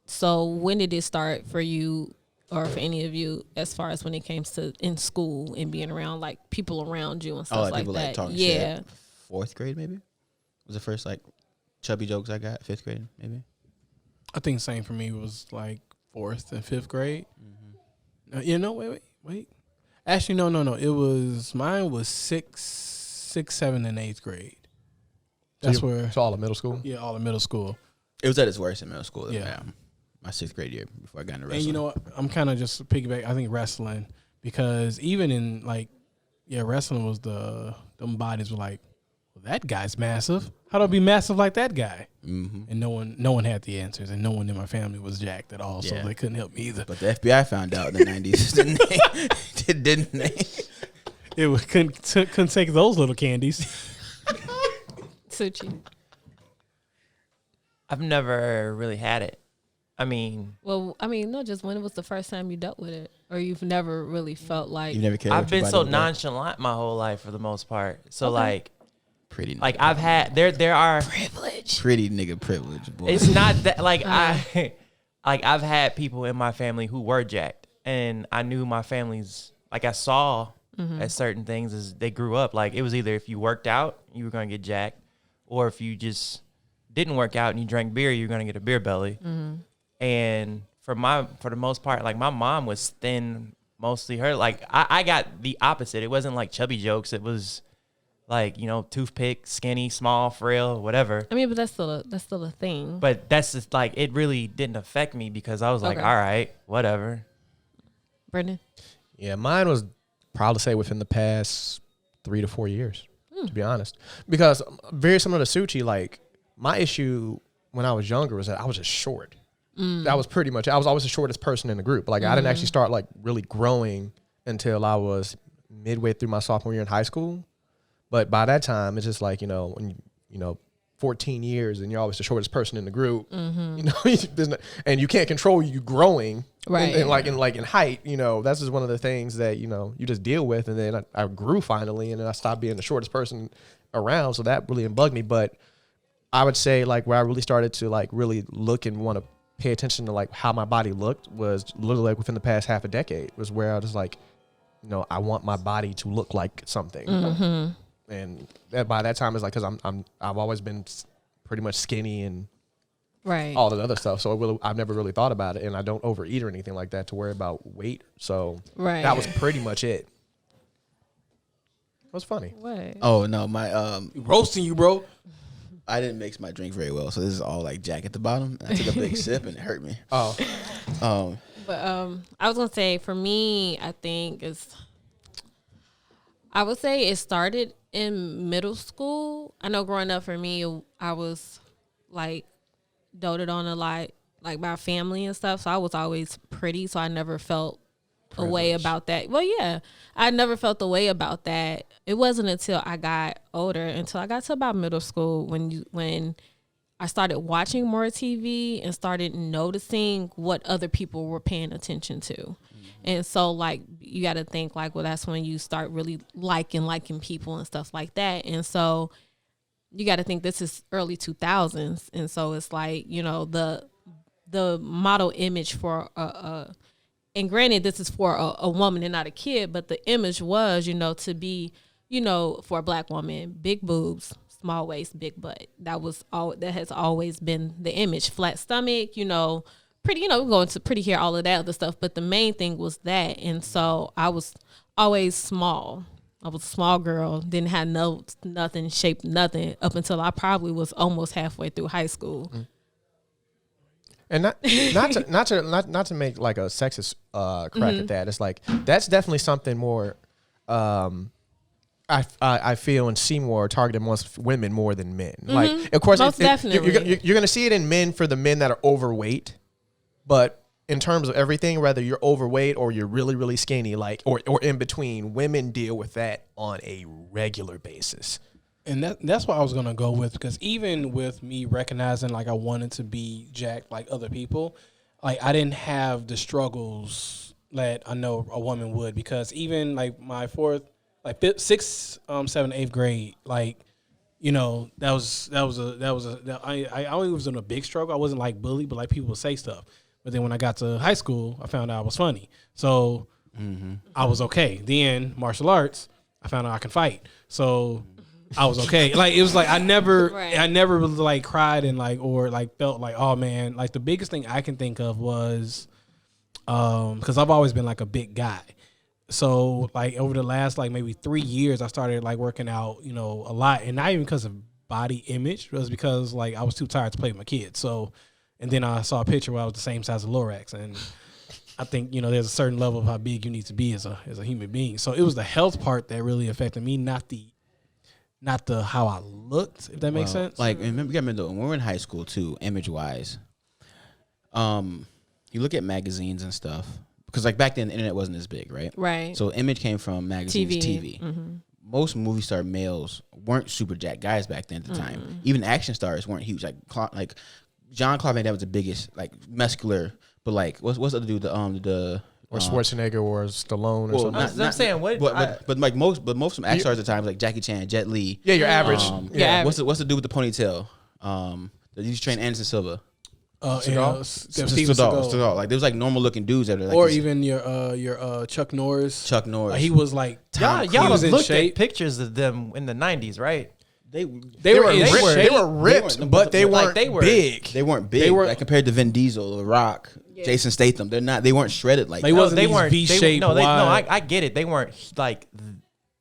so when did it start for you or for any of you as far as when it came to in school and being around people around you and stuff like people that? talking shit. 4th grade maybe was the first chubby jokes I got. 5th grade maybe. I think same for me was 4th and 5th grade. Wait. Actually, no. Mine was 6th, 7th, and 8th grade. That's where. It's all in middle school. Yeah, all in middle school. It was at its worst in middle school. Yeah. My 6th grade year before I got into wrestling. And you know what? I'm kind of just piggyback. I think wrestling, because even in wrestling was them bodies were well, that guy's massive. How do I be massive like that guy? Mm-hmm. And no one had the answers, and no one in my family was jacked at all, so they couldn't help me either. But the FBI found out in the 90s, didn't they? It couldn't take those little candies. Suchi. I've never really had it. No, just when it was the first time you dealt with it, or you've never really felt like You never cared. I've been so nonchalant my whole life for the most part. So pretty. I've had there are privilege. Pretty nigga privilege, boy. It's not that I've had people in my family who were jacked, and I knew my family's I saw at certain things as they grew up. It was either if you worked out, you were gonna get jacked, or if you just didn't work out and you drank beer, you're gonna get a beer belly. And for the most part, my mom was thin, mostly her. I got the opposite. It wasn't chubby jokes. It was toothpick, skinny, small, frail, whatever. But that's still a thing. But that's just it really didn't affect me because I was all right, whatever. Brendan? Yeah, mine was probably say within the past 3 to 4 years, to be honest. Because very similar to Suchi, my issue when I was younger was that I was just short. That was pretty much, I was always the shortest person in the group. I didn't actually start really growing until I was midway through my sophomore year in high school. But by that time, it's just when 14 years and you're always the shortest person in the group, and you can't control you growing, right? In height, that's just one of the things that you just deal with. And then I grew finally, and then I stopped being the shortest person around, so that really bugged me. But I would say where I really started to really look and want to pay attention to how my body looked was literally within the past half a decade, was where I was I want my body to look like something. And by that time it's because I've always been pretty much skinny and all that other stuff. So I've never really thought about it, and I don't overeat or anything like that to worry about weight. So that was pretty much it. What's funny? What? Oh no, my Roasting you, bro. I didn't mix my drink very well, so this is all like Jack at the bottom. And I took a big sip and it hurt me. Oh, But I was gonna say for me, I would say it started in middle school. I know growing up for me, I was like doted on a lot, like by family and stuff. So I was always pretty, so I never felt a way about that. Well, yeah, I never felt the way about that. It wasn't until I got older, until I got to about middle school, when I started watching more TV and started noticing what other people were paying attention to. And so, like, you got to think, like, well, that's when you start really liking people and stuff like that. And so you got to think this is early 2000s. And so it's like, you know, the model image for and granted, this is for a woman and not a kid, but the image was, you know, to be, you know, for a black woman, big boobs, small waist, big butt. That has always been the image. Flat stomach, you know, pretty, you know, we're going to pretty hair, all of that other stuff. But the main thing was that. And so I was always small. I was a small girl, didn't have nothing, shaped nothing up until I probably was almost halfway through high school. and not to make like a sexist crack at that. It's like that's definitely something more. I feel and see more targeted amongst women more than men. Like, of course, Most definitely. you're going to see it in men for the men that are overweight, but in terms of everything, whether you're overweight or you're really, really skinny, like or in between, women deal with that on a regular basis. And that's what I was gonna go with, because even with me recognizing like I wanted to be jacked like other people, like I didn't have the struggles that I know a woman would, because even like my fourth, like sixth, 7th, 8th grade, like, you know, I only was in a big struggle. I wasn't like bullied, but like people would say stuff. But then when I got to high school, I found out I was funny, so I was okay. Then martial arts, I found out I can fight, so I was okay. Like, it was like I never really like cried and like, or like felt like, oh man. Like the biggest thing I can think of was, because I've always been like a big guy. So like over the last like maybe 3 years, I started like working out, you know, a lot, and not even because of body image, it was because like I was too tired to play with my kids. So, and then I saw a picture where I was the same size as Lorax, and I think, you know, there's a certain level of how big you need to be as a human being. So it was the health part that really affected me, not the how I looked, if that makes sense. Like, remember when we were in high school too, image wise, you look at magazines and stuff, because like back then the internet wasn't as big, right? Right. So image came from magazines, TV. Most movie star males weren't super jacked guys back then at the time. Even action stars weren't huge. Like Jean-Claude Van Damme was the biggest, like muscular, but like what's the other dude? Or Schwarzenegger or Stallone or something. I'm saying what, but most from action stars at the time, like Jackie Chan, Jet Li. Yeah, you're average. Yeah. What's the dude with the ponytail? That used to train Anderson Silva. Steven Seagal. Like there was like normal looking dudes that are like, or even your Chuck Norris. He was like y'all was in looked shape. at pictures of them in the 90s, right? They were ripped, but they weren't big. They weren't big. Like compared to Vin Diesel, The Rock, Jason Statham. They weren't shredded like they that. wasn't. They weren't V-shaped. I get it. They weren't like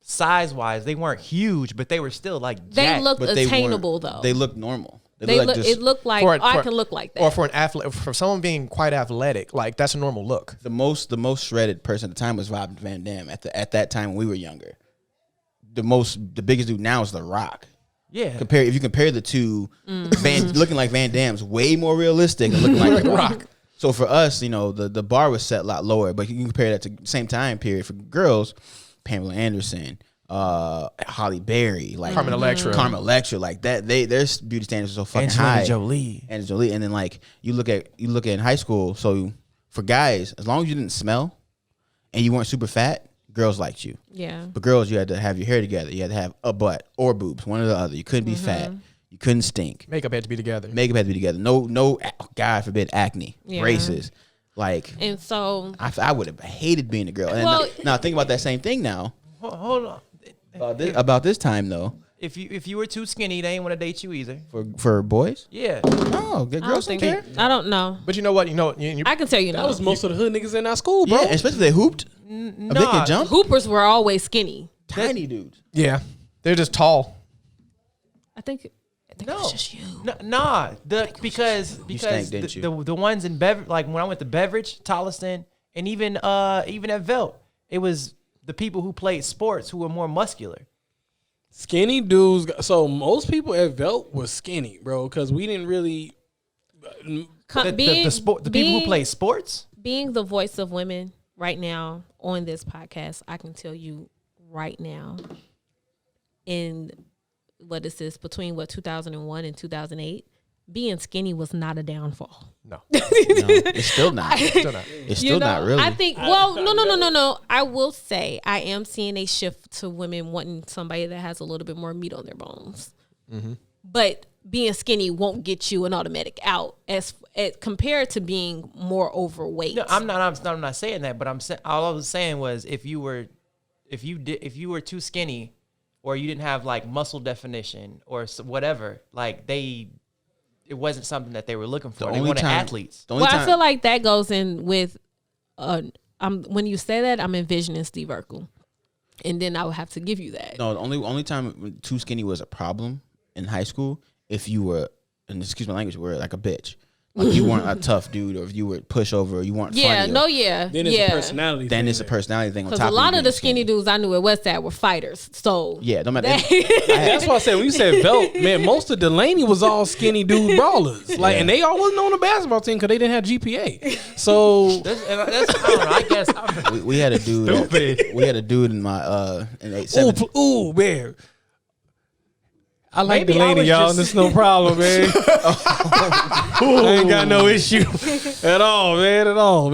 size wise. They weren't huge, but they were still like They jacked. looked But they attainable weren't- though. They looked normal. It looked like I can look like that. Or for an athlete, for someone being quite athletic, like that's a normal look. The most shredded person at the time was Rob Van Dam. At that time when we were younger, the biggest dude now is The Rock. Yeah. If you compare the two, looking like Van Damme's way more realistic than looking like The Rock. So for us, you know, the bar was set a lot lower, but you can compare that to the same time period for girls, Pamela Anderson, Holly Berry, like Carmen Electra, like that. Their beauty standards are so fucking Angelina high. Jolie. And then like you look at in high school. So for guys, as long as you didn't smell and you weren't super fat, girls liked you. Yeah. But girls, you had to have your hair together. You had to have a butt or boobs, one or the other. You couldn't be fat. You couldn't stink. Makeup had to be together. No, God forbid, acne, braces. Like, And so I would have hated being a girl. And now think about that same thing now. Hold on. About this time though, If you were too skinny, they ain't want to date you either. for boys. Yeah. Oh, good I girls don't don't think care. I don't know. But you know what? I can tell you That no. was most of the hood niggas in our school, bro. Yeah, especially if they hooped. If they could jump. Hoopers were always skinny. tiny dudes. Yeah, they're just tall. I think No, it's just you. because stank, didn't you? the ones in Beverage, like when I went to Beverage, Tolliston, and even at Velt, it was the people who played sports who were more muscular. Skinny dudes. So most people at Velt was skinny, bro, because we didn't really. The people who play sports. Being the voice of women right now on this podcast, I can tell you right now, what is this, between 2001 and 2008, being skinny was not a downfall. No, It's still not. It's still not really. I think, no. I will say I am seeing a shift to women wanting somebody that has a little bit more meat on their bones. Mm-hmm. But being skinny won't get you an automatic out as compared to being more overweight. No, I'm not saying that, but all I was saying was if you were too skinny, or you didn't have like muscle definition or whatever, like it wasn't something that they were looking for. They wanted athletes. I feel like that goes in with, when you say that, I'm envisioning Steve Urkel, and then I would have to give you that. No, the only time too skinny was a problem in high school if you were, and excuse my language, were like a bitch. Like you weren't a tough dude, or if you were pushover, or you weren't funny. Then it's a personality. Then it's a personality thing. Because a lot of the skinny dudes I knew at Westside were fighters. So yeah, no matter. That's why I said when you said Velt, man, most of Delaney was all skinny dude brawlers. Like, and they all wasn't on the basketball team because they didn't have GPA. So that's I don't know. I guess we had a dude. We had a dude in my in 8-7. Ooh, man. I like Maybe Delaney, y'all, and there's no problem, man. I ain't got no issue at all, man. I don't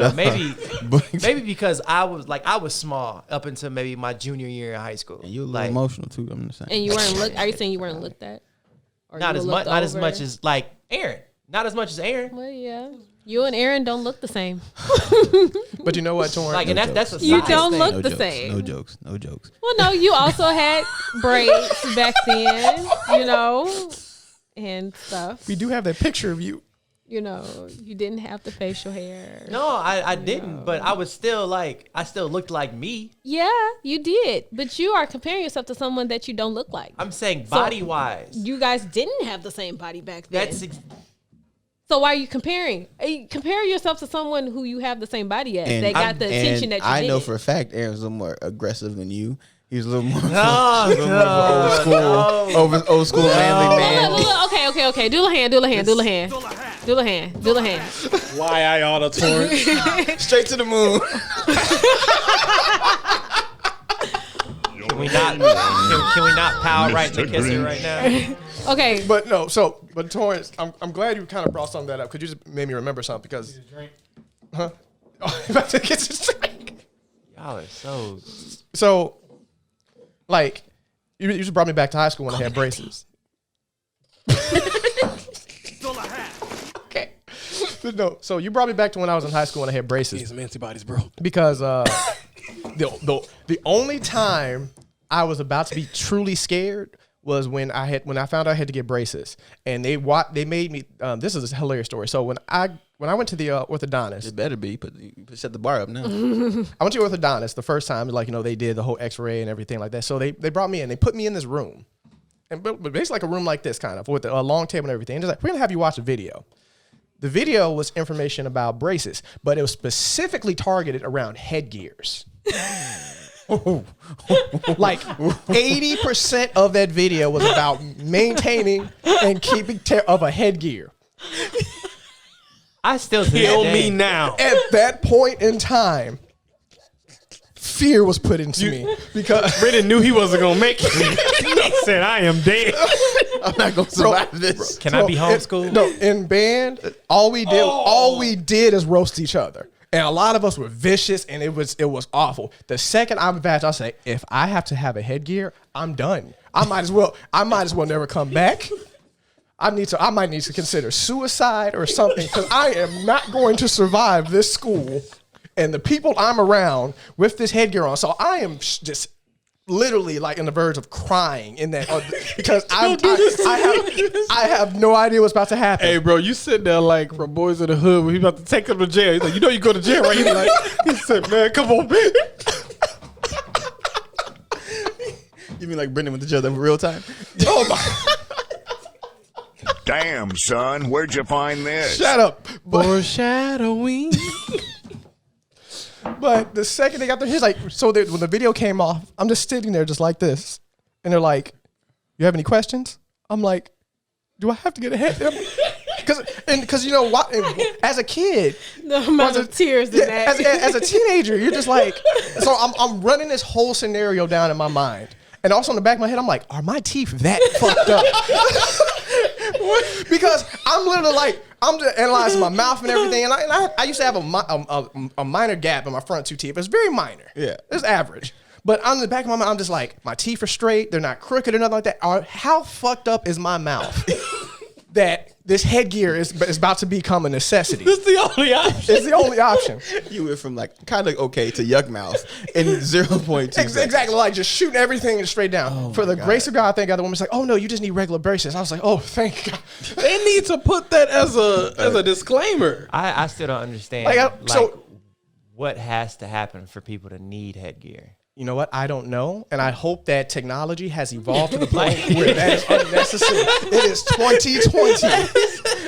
know. Maybe because I was small up until maybe my junior year in high school. And you were a little emotional too. I'm just saying. And you weren't looked. Are you saying you weren't looked at? Or not as much as like Aaron. Not as much as Aaron. Well, yeah. You and Aaron don't look the same. But you know what, Torrance? Like, and that's a size You don't thing. look the same. No jokes. Well, no, you also had braids back then, and stuff. We do have that picture of you. You didn't have the facial hair. No, I didn't. But I was still I still looked like me. Yeah, you did. But you are comparing yourself to someone that you don't look like. I'm saying body wise. You guys didn't have the same body back then. So why are you comparing? Compare yourself to someone who you have the same body as. They got the attention that you I did. know for a fact Aaron's a little more aggressive than you. He's a little more old school manly man. Look, okay. Do the hand. Why I oughta torn? Straight to the moon. Can we not power right to kiss it right now? Okay. But Torrance, I'm glad you kind of brought some of that up because you just made me remember something because. Huh? Oh, about to get his drink. Y'all are so, like, you just brought me back to high school when I had braces. Okay. But no, so you brought me back to when I was in high school when I had braces. Need some antibodies, bro. Because the only time I was about to be truly scared was when I found out I had to get braces, and they made me. This is a hilarious story. So when I went to the orthodontist, It better be, but you set the bar up now. I went to the orthodontist the first time. They did the whole X-ray and everything like that. So they brought me in. They put me in this room, and but basically like a room like this, kind of with a long table and everything. And just like, we're gonna have you watch a video. The video was information about braces, but it was specifically targeted around headgears. Like 80% of that video was about maintaining and keeping of a headgear. I still Kill me now. At that point in time, fear was put into me because Brendan knew he wasn't gonna make it. He said, "I am dead. I'm not gonna survive this." Can I be homeschooled? No, in band, all we did is roast each other. And a lot of us were vicious, and it was awful. The second I'm badged, I'll say, if I have to have a headgear, I'm done. I might as well never come back. I might need to consider suicide or something, because I am not going to survive this school and the people I'm around with this headgear on. So I am just literally like on the verge of crying in that because I have no idea what's about to happen. Hey, bro, you sitting there like from Boys in the Hood when he about to take him to jail. He's like, you go to jail, right? He said, man, come on, man. mean like Brendan with each other in real time? Oh my! Damn, son, where'd you find this? Shut up. Foreshadowing. But the second they got there, he's like, when the video came off, I'm just sitting there just like this. And they're like, you have any questions? I'm like, do I have to get a head? Because you know what? As a kid, The amount of tears in that. as a teenager, you're just like, so I'm running this whole scenario down in my mind. And also in the back of my head, I'm like, are my teeth that fucked up? Because I'm literally like, I'm just analyzing my mouth and everything. And I used to have a minor gap in my front two teeth. It's very minor. Yeah. It's average. But on the back of my mind, I'm just like, my teeth are straight. They're not crooked or nothing like that. How fucked up is my mouth that this headgear is about to become a necessity? It's the only option. It's the only option. You went from like kind of okay to yuck mouth in 0.2 seconds. Exactly, like just shooting everything straight down. For the grace of God, I think the other woman's like, oh no, you just need regular braces. I was like, oh, thank God. They need to put that as a disclaimer. I still don't understand. What has to happen for people to need headgear? You know what? I don't know. And I hope that technology has evolved to the point where that is unnecessary. It is 2020.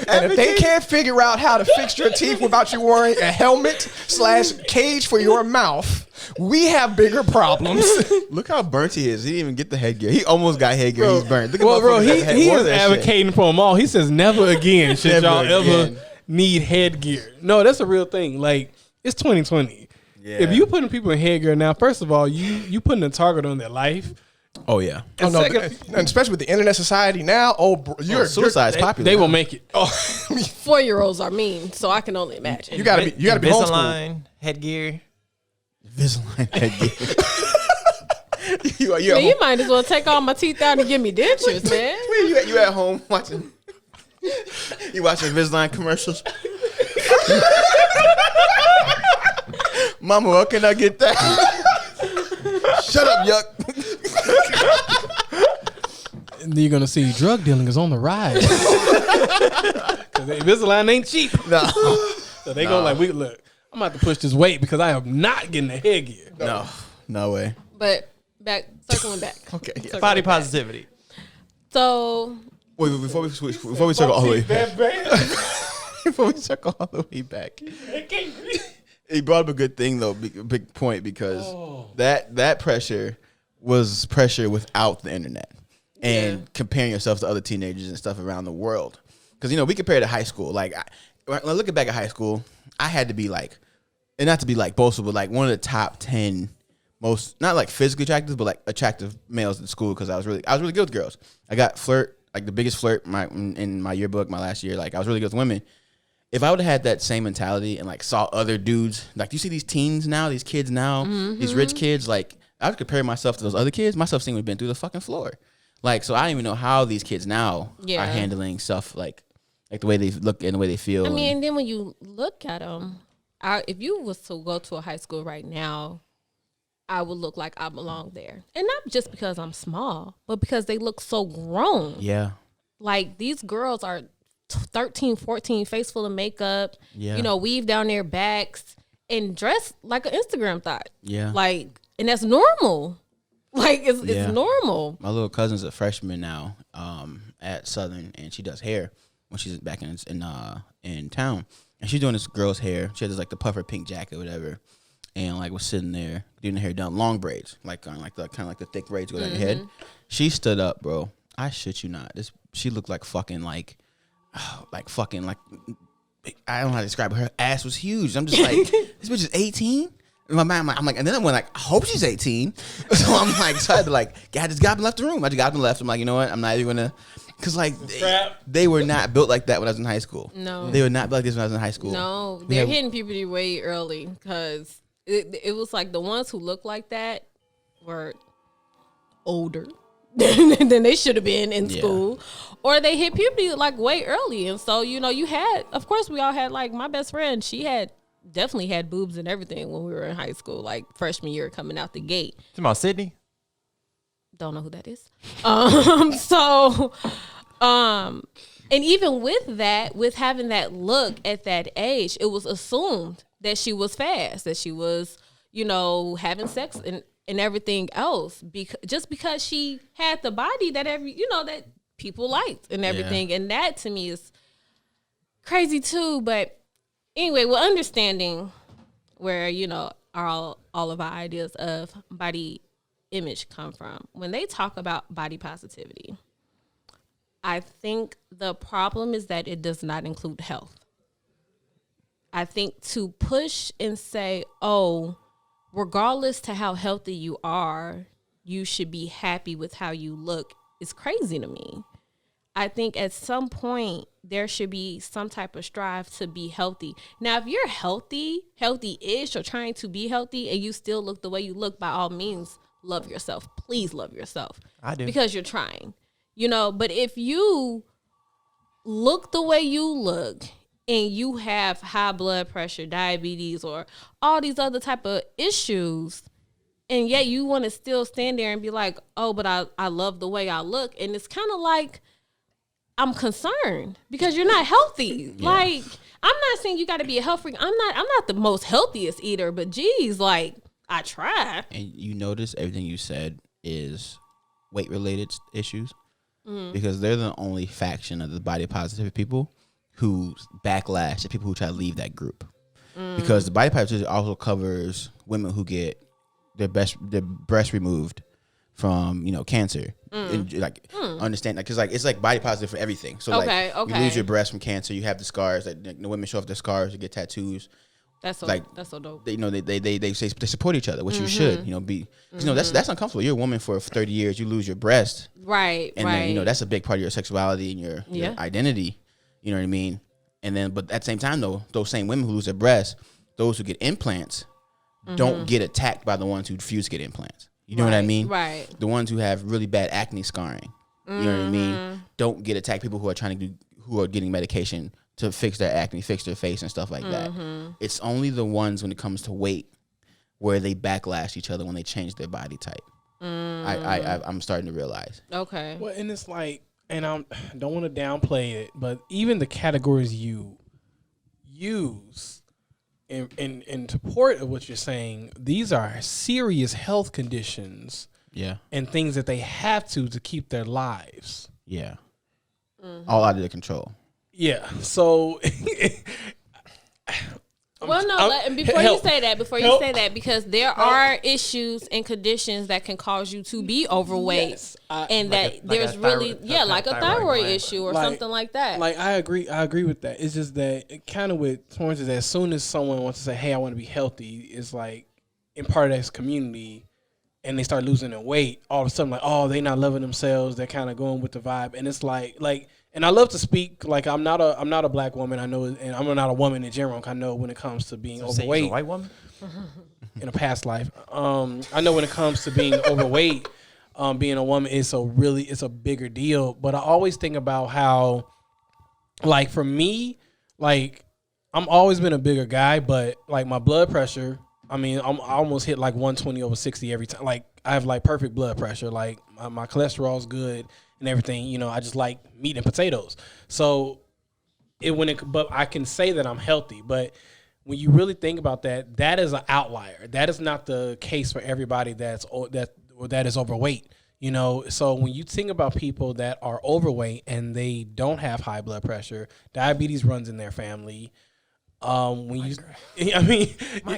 And if they can't figure out how to fix your teeth without you wearing a helmet / cage for your mouth, we have bigger problems. Look how burnt he is. He didn't even get the headgear. He almost got headgear. He's burnt. Look at Well, bro, motherfuckers that he wore is that advocating for them all. He says never again should Never y'all ever again. need headgear. No, that's a real thing. Like, it's 2020. Yeah. If you putting people in headgear now, first of all, you putting a target on their life. Oh yeah. Oh, no, second- and especially with the internet society now, Suicide's popular. They will now. make it. 4-year-olds are mean, so I can only imagine. you gotta be homeschooled. Invisalign headgear. Invisalign headgear. Man, you might as well take all my teeth out and give me dentures, man. You at home watching? You watching Invisalign commercials? Mama, what can I get that? Shut up, yuck. And then you're gonna see drug dealing is on the rise. Because Invisalign ain't cheap. No. So they go like, look, I'm about to push this weight because I am not getting the headgear. No way. But circling back. Okay. Yeah. Circling Body back. positivity. So Wait, before we circle all the way back. Before we circle all the way back. He brought up a good thing though, big point, because that pressure was pressure without the internet and comparing yourself to other teenagers and stuff around the world. Because we compare to high school. Like, when I look back at high school, I had to be like, and not to be like boastful, but like one of the top 10 most, not like physically attractive, but like attractive males in school, because I was really good with girls. I got like the biggest flirt in my yearbook, my last year. Like, I was really good with women. If I would have had that same mentality and like saw other dudes, like, you see these teens now, these kids now, these rich kids, like, I would compare myself to those other kids. My self-esteem would have been through the fucking floor. Like, so I don't even know how these kids now are handling stuff like the way they look and the way they feel. I mean, and then when you look at them, if you was to go to a high school right now, I would look like I belong there. And not just because I'm small, but because they look so grown. Yeah. Like, these girls are 13, 14, face full of makeup, Yeah. Weave down their backs and dress like an Instagram thought. Yeah. Like, and that's normal. Like, it's normal. My little cousin's a freshman now at Southern, and she does hair when she's back in town. And she's doing this girl's hair. She has like the puffer pink jacket or whatever. And like was sitting there getting the hair done, long braids, like on like the kind of like the thick braids go down your head. She stood up, bro. I shit you not. She looked like fucking like I don't know how to describe it. Her ass was huge. I'm just like, this bitch is 18. In my mind, I'm like, and then I went like, I hope she's 18. So I'm like, so I had to like, I just got up and left the room. I just got up and left. I'm like, you know what? I'm not even gonna, because like they were not built like that when I was in high school. No, they were not built like this when I was in high school. No, they're hitting puberty way early, because it was like the ones who looked like that were older than they should have been in school, or they hit puberty like way early. And so, you had, of course, we all had, like, my best friend, she definitely had boobs and everything when we were in high school, like freshman year coming out the gate. Talking about Sydney? Don't know who that is. And even with that, with having that look at that age, it was assumed that she was fast, that she was, having sex and everything else, just because she had the body that that people liked and everything. And that to me is crazy too. But anyway, we're understanding where, all of our ideas of body image come from. When they talk about body positivity, I think the problem is that it does not include health. I think to push and say, oh, regardless to how healthy you are, you should be happy with how you look is crazy to me. I think at some point there should be some type of strive to be healthy. Now, if you're healthy-ish or trying to be healthy and you still look the way you look, by all means, love yourself. Please love yourself. I do. Because you're trying, but if you look the way you look and you have high blood pressure, diabetes, or all these other type of issues, and yet you want to still stand there and be like, oh, but I love the way I look. And it's kind of like, I'm concerned because you're not healthy. Yeah. Like, I'm not saying you got to be a health freak. I'm not the most healthiest eater, but geez, like, I try. And you notice everything you said is weight related issues, because they're the only faction of the body positive people who backlash at people who try to leave that group. Because the body positivity also covers women who get their breast removed from cancer. And understand, because it's like body positive for everything. So you lose your breast from cancer, you have the scars that the women show off their scars, you get tattoos. That's so dope. They say they support each other, which you should be. That's uncomfortable. You're a woman for 30 years, you lose your breast, right? And then that's a big part of your sexuality and your identity. You know what I mean? And then, but at the same time, though, those same women who lose their breasts, those who get implants, don't get attacked by the ones who refuse to get implants. You know what I mean? Right. The ones who have really bad acne scarring, you know what I mean, don't get attacked. People who are getting medication to fix their acne, fix their face and stuff like that. It's only the ones when it comes to weight where they backlash each other when they change their body type. I'm starting to realize. Okay. Well, and it's like, and I don't want to downplay it, but even the categories you use in support of what you're saying, these are serious health conditions. Yeah. And things that they have to keep their lives. Yeah. All out of their control. Yeah. So before you say that, because there are issues and conditions that can cause you to be overweight, there's really a thyroid issue or something like that. Like, I agree with that. It's just that it kind of with Torrance is, as soon as someone wants to say, hey, I want to be healthy, it's like in part of this community, and they start losing their weight, all of a sudden, like, oh, they not loving themselves, they're kind of going with the vibe. And it's like, and I love to speak, like, I'm not a black woman, I know, and I'm not a woman in general, I know when it comes to being overweight. You're a white woman? In a past life. I know when it comes to being overweight, being a woman, it's a bigger deal. But I always think about how, like, for me, like, I'm always been a bigger guy, but like my blood pressure, I almost hit like 120 over 60 every time. Like, I have like perfect blood pressure. Like my cholesterol's good and everything. I just like meat and potatoes. So but I can say that I'm healthy. But when you really think about that, that is an outlier. That is not the case for everybody that is overweight. So when you think about people that are overweight and they don't have high blood pressure, diabetes runs in their family. My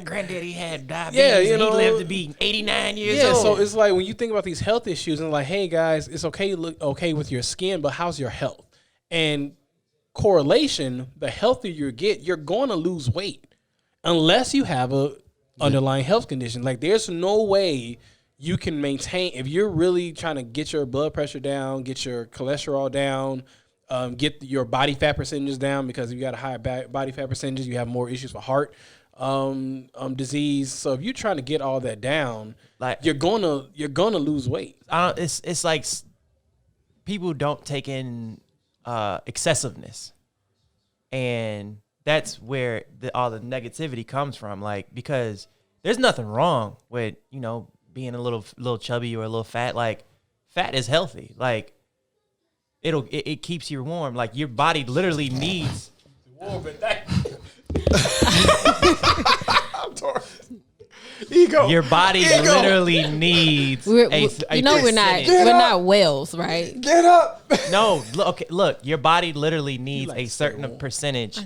granddaddy had diabetes. And he lived to be 89 years old. So it's like when you think about these health issues and like, hey guys, it's okay to look okay with your skin, but how's your health? And correlation, the healthier you get, you're going to lose weight unless you have a underlying health condition. Like, there's no way you can maintain, if you're really trying to get your blood pressure down, get your cholesterol down, get your body fat percentages down, because if you got a higher body fat percentage, you have more issues with heart disease. So if you're trying to get all that down, like, you're gonna lose weight. It's like people don't take in excessiveness, and that's where all the negativity comes from. Like, because there's nothing wrong with being a little chubby or a little fat. Like, fat is healthy. Like, it keeps you warm. Like, your body literally needs warm at that. I'm torn. Ego. Your body literally needs We're a we're not whales, right? Get up. No, look. Your body literally needs a certain percentage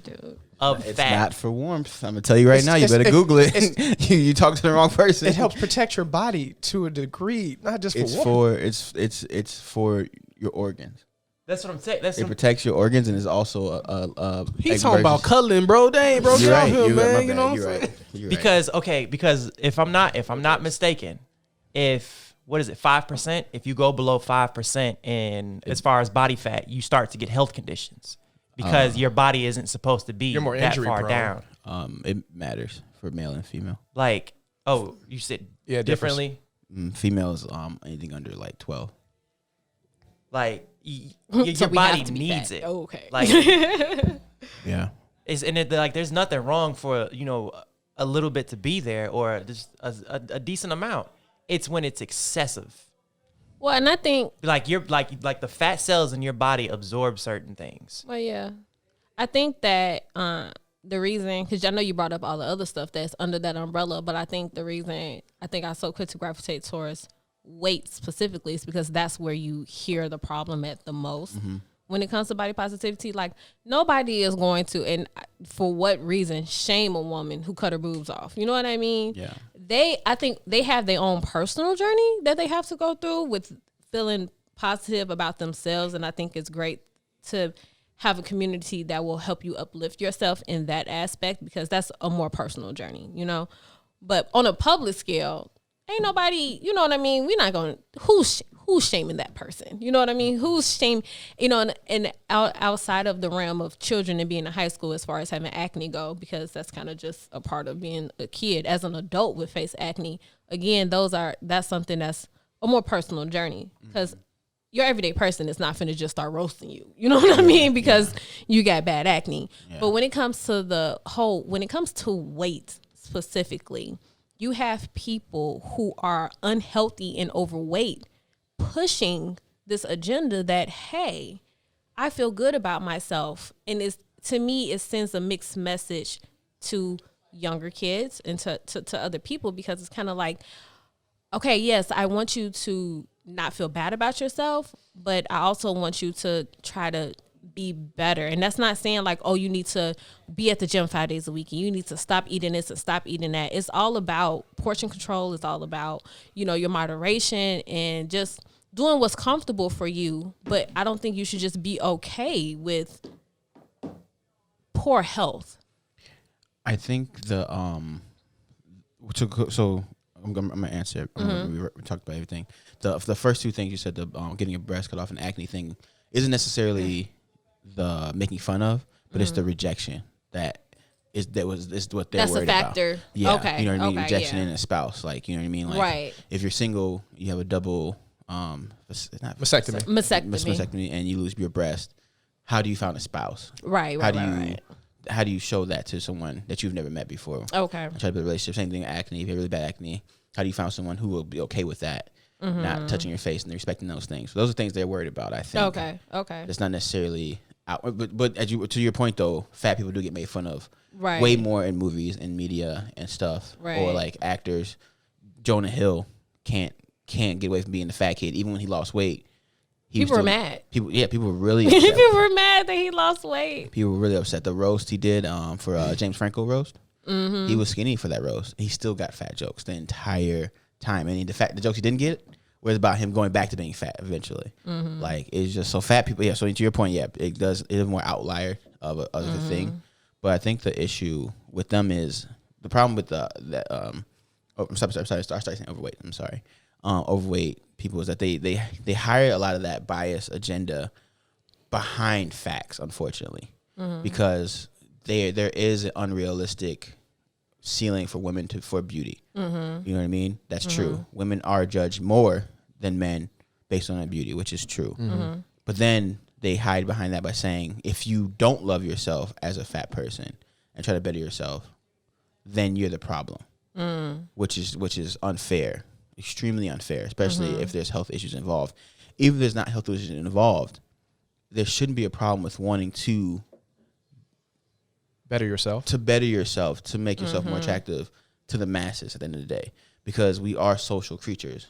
of It's fat. not for warmth. I'm gonna tell you right now. You better Google it. you talk to the wrong person. It helps protect your body to a degree, not just for It's warmth. it's for your organs. That's what I'm saying. It protects your organs and is also a He's talking about cuddling, bro. Dang, bro, get out here, man. You know what I'm saying? Because if I'm not mistaken, if what is it 5%? If you go below 5% in as far as body fat, you start to get health conditions because your body isn't supposed to be You're more that injury far prone. down. It matters for male and female. Like, oh, you said differently. Females anything under like 12. Like your body needs it. Oh, okay. Like Yeah. like there's nothing wrong for a little bit to be there or just a decent amount. It's when it's excessive. Well, and I think Like you're like the fat cells in your body absorb certain things. Well, yeah. I think that the reason, because I know you brought up all the other stuff that's under that umbrella, but I think the reason I think I so quick to gravitate towards weight specifically is because that's where you hear the problem at the most. When it comes to body positivity, like nobody is going to, and for what reason, shame a woman who cut her boobs off. You know what I mean? Yeah. I think they have their own personal journey that they have to go through with feeling positive about themselves. And I think it's great to have a community that will help you uplift yourself in that aspect because that's a more personal journey, But on a public scale, ain't nobody, you know what I mean? We're not going to, who's shaming that person? You know what I mean? Who's shame, and outside of the realm of children and being in high school as far as having acne go, because that's kind of just a part of being a kid. As an adult with face acne, again, that's something that's a more personal journey because your everyday person is not finna just start roasting you. You know what I mean? Because you got bad acne. Yeah. But when it comes to weight specifically, you have people who are unhealthy and overweight pushing this agenda that, hey, I feel good about myself. And to me, it sends a mixed message to younger kids and to other people because it's kind of like, okay, yes, I want you to not feel bad about yourself, but I also want you to try to be better. And that's not saying like, oh, you need to be at the gym 5 days a week and you need to stop eating this and stop eating that. It's all about portion control. It's all about, your moderation and just doing what's comfortable for you. But I don't think you should just be okay with poor health. I think so I'm gonna answer it. We talked about everything. The first two things you said, the getting your breast cut off and acne thing, isn't necessarily the making fun of, but it's the rejection that is what they're worried about. That's a factor. Yeah, okay. You know what I mean? Okay, Rejection in a spouse, like you know what I mean? Like, right. If you're single, you have a double mastectomy, and you lose your breast. How do you find a spouse? Right. How do you show that to someone that you've never met before? Okay. Try to build a relationship. Same thing with acne. If you have really bad acne, how do you find someone who will be okay with that? Not touching your face and respecting those things. So those are things they're worried about, I think. Okay. It's not necessarily out. But to your point, though, fat people do get made fun of right. way more in movies and media and stuff. Right. Or like actors. Jonah Hill can't get away from being the fat kid. Even when he lost weight. People were mad. People were really upset. People were mad that he lost weight. People were really upset. The roast he did for James Franco roast, he was skinny for that roast. He still got fat jokes the entire time. And the jokes he didn't get was about him going back to being fat eventually. Like, it's just so fat people. Yeah, so to your point, yeah, it is more outlier of a thing. But I think the issue with them is the problem with I'm sorry, I started saying overweight. I'm sorry. Overweight people is that they hire a lot of that bias agenda behind facts, unfortunately, because there is an unrealistic ceiling for women for beauty. You know what I mean? That's true. Women are judged more than men based on their beauty, which is true. But then they hide behind that by saying, if you don't love yourself as a fat person and try to better yourself, then you're the problem, which is unfair. Extremely unfair, especially if there's health issues involved. Even if there's not health issues involved, there shouldn't be a problem with wanting to better yourself, to make yourself more attractive, to the masses at the end of the day, because we are social creatures.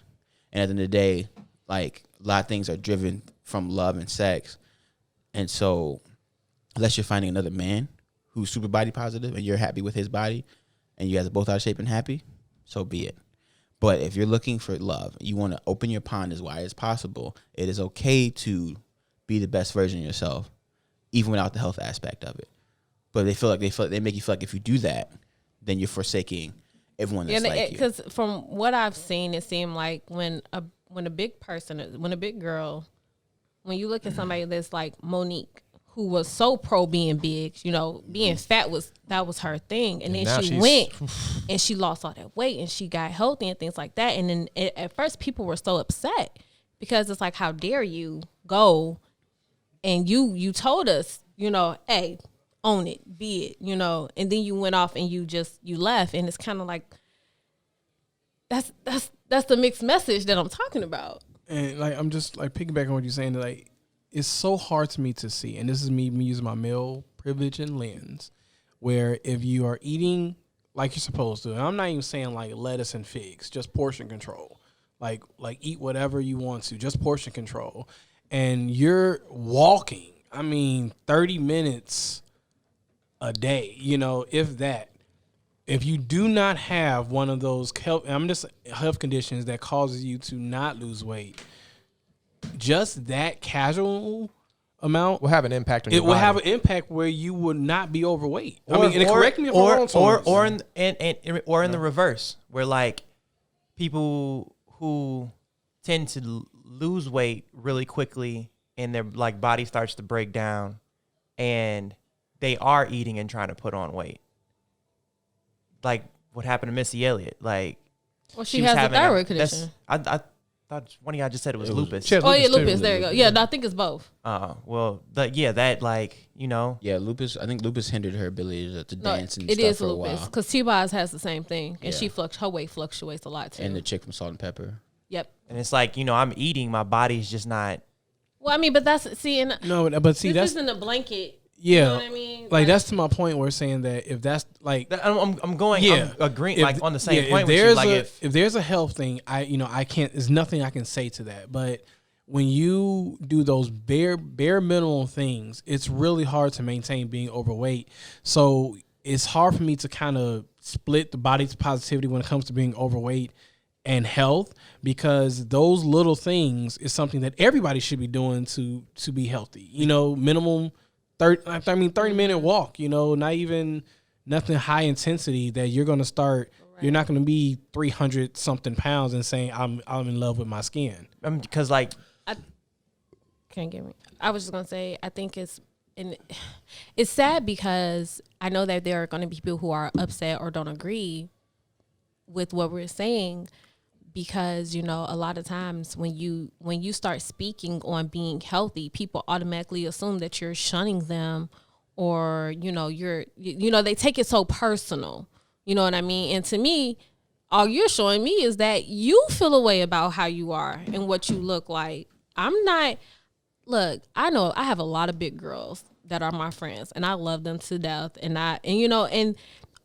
And at the end of the day, like, a lot of things are driven from love and sex. And so unless you're finding another man who's super body positive and you're happy with his body and you guys are both out of shape and happy, so be it. But if you're looking for love, you want to open your pond as wide as possible, it is okay to be the best version of yourself, even without the health aspect of it. But they make you feel like if you do that, then you're forsaking everyone that's like you. Because from what I've seen, it seemed like when a big girl, when you look at somebody that's like Monique, who was so pro being big, you know, being fat was her thing, and then she went and she lost all that weight and she got healthy and things like that. And then at first people were so upset because it's like, how dare you go and you told us, you know, hey, own it, be it, you know, and then you went off and you left, and it's kind of like that's the mixed message that I'm talking about. And like, I'm just like piggybacking on what you're saying, like, it's so hard to me to see, and this is me using my male privilege and lens, where if you are eating like you're supposed to, and I'm not even saying like lettuce and figs, just portion control, like eat whatever you want to, just portion control, and you're walking, 30 minutes a day, you know, if that. If you do not have one of those health conditions that causes you to not lose weight, just that casual amount will have an impact on your body. It will have an impact where you would not be overweight. Correct me if I'm wrong. Or in the reverse, where like people who tend to lose weight really quickly and their like body starts to break down, and they are eating and trying to put on weight. Like what happened to Missy Elliott. Like, well, she has a thyroid condition. I thought one of y'all just said it was lupus. Lupus. There you go. Yeah, no, I think it's both. That like, you know. Yeah, lupus. I think lupus hindered her ability to dance and stuff for a while. It is lupus because T-Boz has the same thing, and her weight fluctuates a lot too. And the chick from Salt and Pepper. Yep. And it's like, you know, I'm eating, my body's just not. Well, but that's this that's isn't a blanket. Yeah, you know what I mean? Like that's to my point where saying that if that's like I'm agreeing like on the same point with you. Like if there's a health thing, I can't. There's nothing I can say to that. But when you do those bare minimum things, it's really hard to maintain being overweight. So it's hard for me to kind of split the body's positivity when it comes to being overweight and health, because those little things is something that everybody should be doing to be healthy. You know, minimum 30-minute walk, you know, not even nothing high intensity that you're going to start. Right. You're not going to be 300 something pounds and saying I'm in love with my skin. Because like, can't get me. I was just going to say, I think it's sad because I know that there are going to be people who are upset or don't agree with what we're saying, because, you know, a lot of times when you start speaking on being healthy, people automatically assume that you're shunning them, or, you know, they take it so personal. You know what I mean? And to me, all you're showing me is that you feel a way about how you are and what you look like. I know I have a lot of big girls that are my friends, and I love them to death. And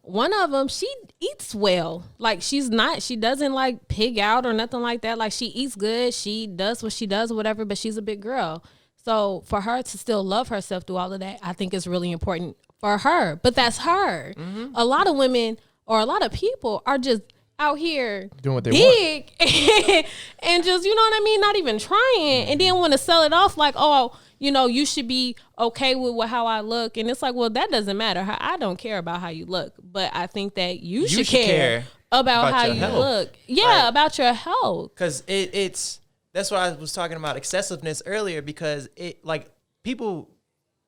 one of them, she eats well. Like she doesn't like pig out or nothing like that. Like she eats good. She does what she does or whatever, but she's a big girl. So for her to still love herself through all of that, I think is really important for her. But that's her. Mm-hmm. A lot of women or a lot of people are just out here doing what they want and just, you know what I mean? Not even trying, and then want to sell it off like, oh, you know, you should be okay with how I look. And it's like, well, that doesn't matter. I don't care about how you look, but I think that you should care about how you look. Yeah, about your health. Because that's why I was talking about excessiveness earlier, because it, like, people,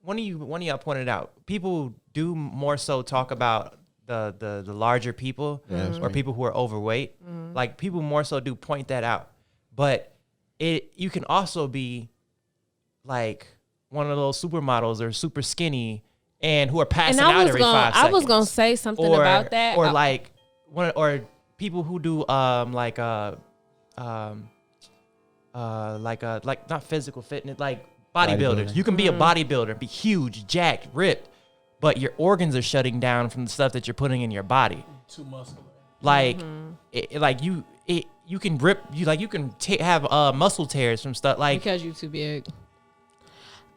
one of y'all pointed out, people do more so talk about the larger people or people who are overweight. Mm-hmm. Like, people more so do point that out. But you can also be like one of those supermodels or super skinny and who are passing out every 5 seconds. I was gonna say something about that. Or like or people who do like not physical fitness, like bodybuilders. You can be a bodybuilder, be huge, jacked, ripped, but your organs are shutting down from the stuff that you're putting in your body. Too muscular. Like, you can rip you can have muscle tears from stuff like because you're too big.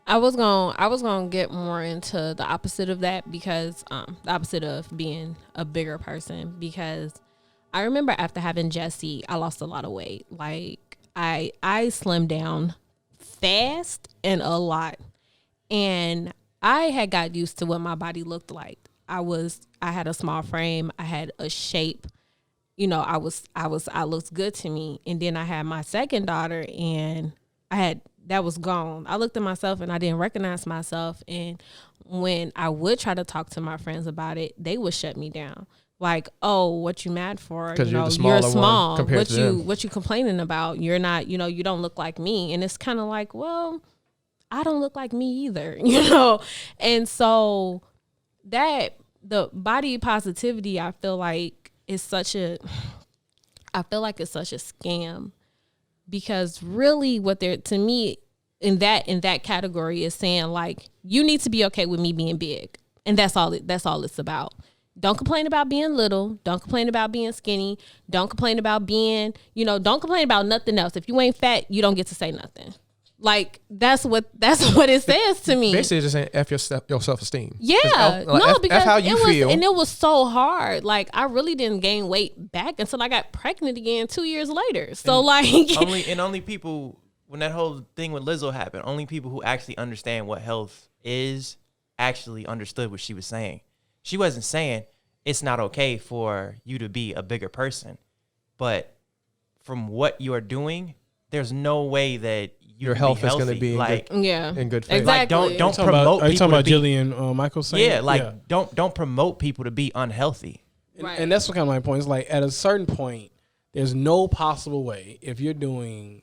I was gonna get more into the opposite of that because the opposite of being a bigger person, because I remember after having Jesse, I lost a lot of weight. Like I slimmed down fast and a lot, and I had got used to what my body looked like. I had a small frame, I had a shape, you know, I looked good to me. And then I had my second daughter, and that was gone. I looked at myself and I didn't recognize myself. And when I would try to talk to my friends about it, they would shut me down. Like, oh, what you mad for? Because you're small. What you complaining about? You're not, you don't look like me. And it's kind of like, well, I don't look like me either, And so that the body positivity, I feel like it's such a scam, because really what they're, to me, in that category is saying like, you need to be okay with me being big. And that's all it's about. Don't complain about being little. Don't complain about being skinny. Don't complain about being, don't complain about nothing else. If you ain't fat, you don't get to say nothing. Like that's what it says to me. Basically, just saying F your self-esteem. Yeah, because how you feel. And it was so hard. Like I really didn't gain weight back until I got pregnant again 2 years later. So only people, when that whole thing with Lizzo happened, only people who actually understand what health is actually understood what she was saying. She wasn't saying it's not okay for you to be a bigger person, but from what you're doing, there's no way that your health is going to be in good faith. Exactly. Like don't promote. Are you talking about Jillian Michaels saying? Yeah, don't promote people to be unhealthy. Right. And that's what kind of my point. It's like at a certain point, there's no possible way, if you're doing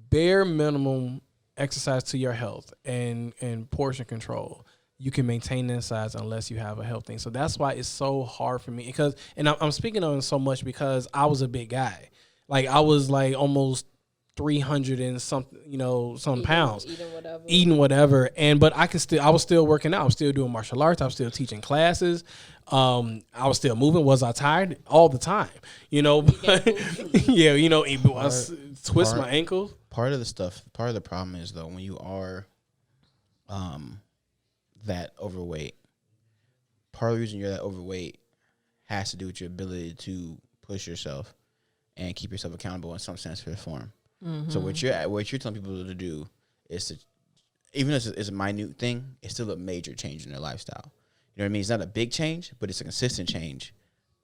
bare minimum exercise to your health and portion control, you can maintain that size unless you have a health thing. So that's why it's so hard for me, because, and I'm speaking on it so much because I was a big guy. Like I was like almost 300 and some pounds, eating whatever. But I was still working out. I was still doing martial arts. I was still teaching classes. I was still moving. Was I tired? All the time, but I twist my ankle. Part of the problem is though, when you are, that overweight, part of the reason you're that overweight has to do with your ability to push yourself and keep yourself accountable in some sense or form. Mm-hmm. So what you're telling people to do is to, even if it's a minute thing, it's still a major change in their lifestyle. You know what I mean? It's not a big change, but it's a consistent change,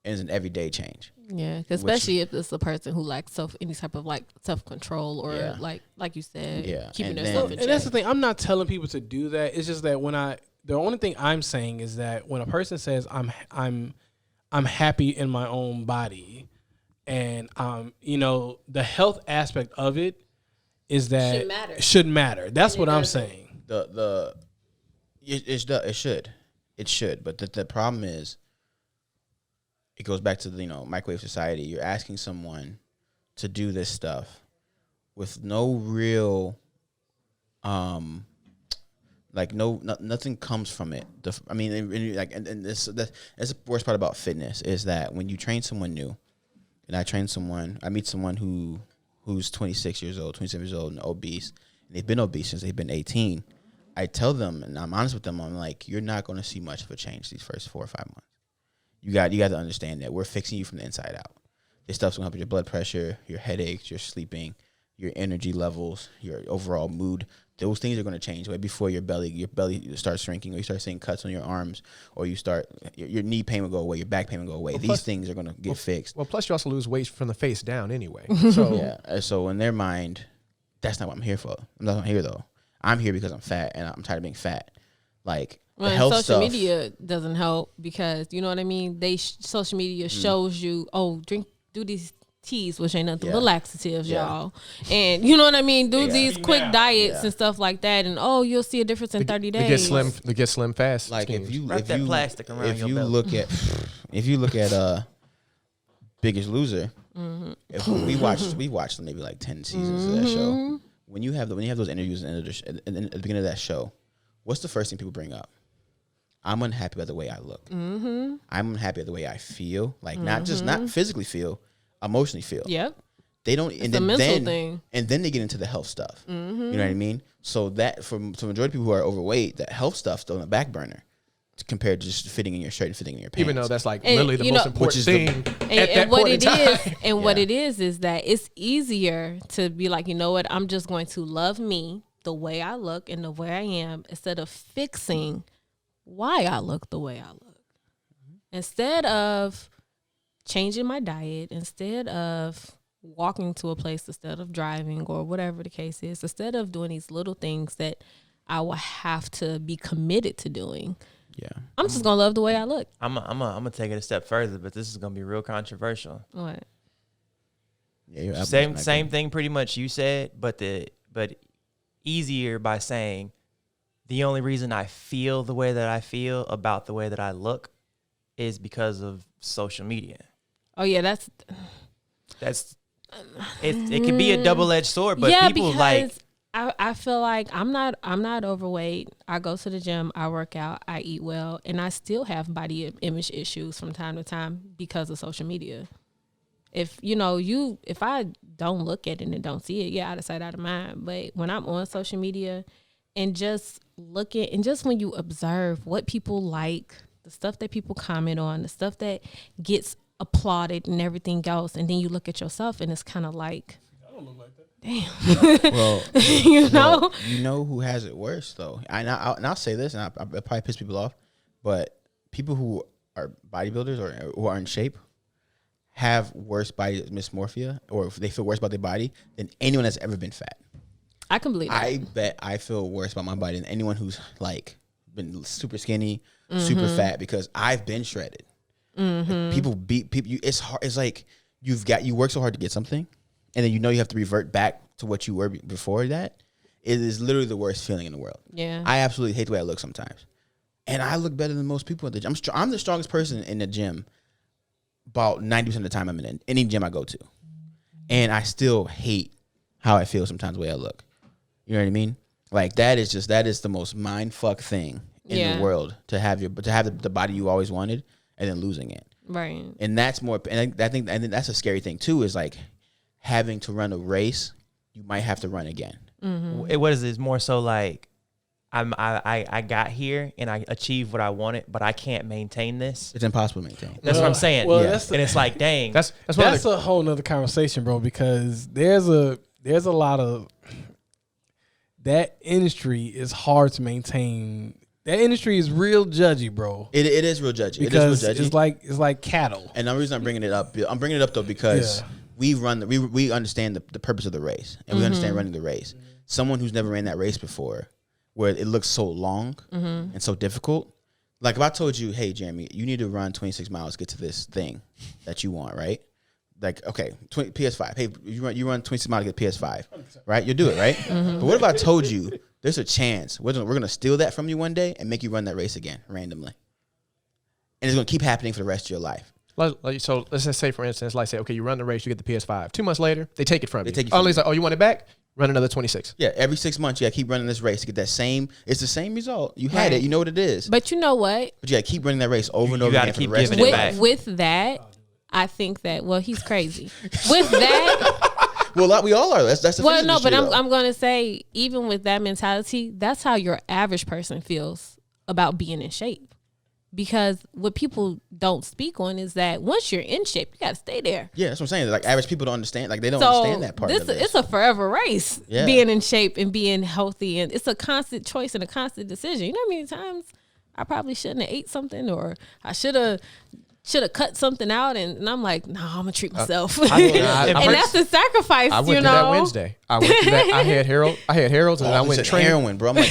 and it's an everyday change. Yeah, especially if it's a person who lacks any type of like self control or like you said, keeping themselves in check. And that's the thing. I'm not telling people to do that. It's just that the only thing I'm saying is that when a person says I'm happy in my own body, and the health aspect of it is that should matter. That's what I'm saying. It should, but the problem is, it goes back to the microwave society. You're asking someone to do this stuff with no real nothing comes from it. And that's the worst part about fitness, is that when you train someone new, and I meet someone who's 26 years old, 27 years old, and obese, and they've been obese since they've been 18. I tell them, and I'm honest with them, I'm like, you're not going to see much of a change these first 4 or 5 months. You got to understand that we're fixing you from the inside out. This stuff's going to help with your blood pressure, your headaches, your sleeping, your energy levels, your overall mood. Those things are going to change way before your belly starts shrinking, or you start seeing cuts on your arms, or your knee pain will go away, your back pain will go away. These things are going to get fixed. Well, plus you also lose weight from the face down anyway. So so in their mind, that's not what I'm here for. I'm not here though. I'm here because I'm fat, and I'm tired of being fat. Like, the health social stuff, media doesn't help, because you know what I mean. Social media shows you, do these teas, which ain't nothing but laxatives, y'all, and you know what I mean. Do these quick diets and stuff like that, and you'll see a difference in 30 days. They get slim fast. Like schemes. Plastic around your belly. If you look at Biggest Loser, if we watched maybe like 10 seasons of that show. When you have those interviews at the beginning of that show, what's the first thing people bring up? I'm unhappy by the way I look. Mm-hmm. I'm unhappy with the way I feel. Like not physically feel, emotionally feel. Yep. They don't, It's a mental thing. And then they get into the health stuff. Mm-hmm. You know what I mean? So that for majority of people who are overweight, that health stuff's still on the back burner compared to just fitting in your shirt and fitting in your pants. Even though that's like literally the most important thing at that and what point in time. what it is that it's easier to be like, you know what, I'm just going to love me the way I look and the way I am instead of fixing why I look the way I look. Instead of changing my diet, instead of walking to a place instead of driving or whatever the case is, instead of doing these little things that I will have to be committed to doing. Yeah, I'm just gonna love the way I look. I'm gonna take it a step further, but this is gonna be real controversial. What? Yeah, Same thing pretty much you said, but easier by saying the only reason I feel the way that I feel about the way that I look is because of social media. Oh yeah, that's it can be a double-edged sword, but people like. I feel like I'm not overweight. I go to the gym, I work out, I eat well, and I still have body image issues from time to time because of social media. If I don't look at it and don't see it, yeah, out of sight, out of mind. But when I'm on social media and just looking, and just when you observe what people like, the stuff that people comment on, the stuff that gets applauded and everything else, and then you look at yourself and it's kind of like, I don't look like that. damn. Well, you know? you know who has it worse though. I'll say this, and I'll probably piss people off, but people who are bodybuilders or who are in shape have worse body dysmorphia, or if they feel worse about their body than anyone that's ever been fat. I can believe that. I bet I feel worse about my body than anyone who's like been super skinny, super fat, because I've been shredded. Like, people beat people. It's hard. It's like you work so hard to get something, and then you have to revert back to what you were before that. It is literally the worst feeling in the world. Yeah, I absolutely hate the way I look sometimes, and I look better than most people at the gym. I'm the strongest person in the gym. About 90% of the time I'm in any gym I go to, and I still hate how I feel sometimes the way I look. You know what I mean? Like that is the most mind fuck thing in the world to have the body you always wanted and then losing it. right. And that's more. And I think that's a scary thing too. Is like having to run a race, you might have to run again. What is this more so like? I got here and I achieved what I wanted, but I can't maintain this. It's impossible to maintain. That's what I'm saying. Well, and it's like, dang, That's a whole nother conversation, bro, because there's a lot of that industry is hard to maintain. That industry is real judgy, bro. It is real judgy. Because it is real judgy. it's like cattle. And the reason I'm bringing it up though because we understand the purpose of the race, and we understand running the race. Someone who's never ran that race before, where it looks so long and so difficult. Like if I told you, hey, Jeremy, you need to run 26 miles to get to this thing that you want, right? Like, okay, PS5. Hey, you run 26 miles to get PS5, right? You'll do it, right? But what if I told you there's a chance we're going to steal that from you one day and make you run that race again randomly? And it's going to keep happening for the rest of your life. So let's just say, for instance, like say, okay, you run the race, you get the PS5. 2 months later, they take it from you. Take it from It's like, oh, you want it back? Run another 26. Yeah, every 6 months, you got to keep running this race to get that same. It's the same result. You had it. You know what it is. But you know what? But you got to keep running that race over and over gotta again for the keep rest of giving your it life. back. With that, I think that he's crazy. With that, Well, we all are. That's the well, fitness no, but industry, though. I'm gonna say even with that mentality, that's how your average person feels about being in shape. Because what people don't speak on is that once you're in shape, you got to stay there. Yeah, that's what I'm saying. Like average people don't understand. Like they don't understand that part of this. It's a forever race, being in shape and being healthy, and it's a constant choice and a constant decision. You know how many times I probably shouldn't have ate something, or I should have cut something out, and I'm like, no, I'm gonna treat myself. And that's the sacrifice. I went through that Wednesday. I went through that. I had Harold's, and I went train heroin, bro. I'm like,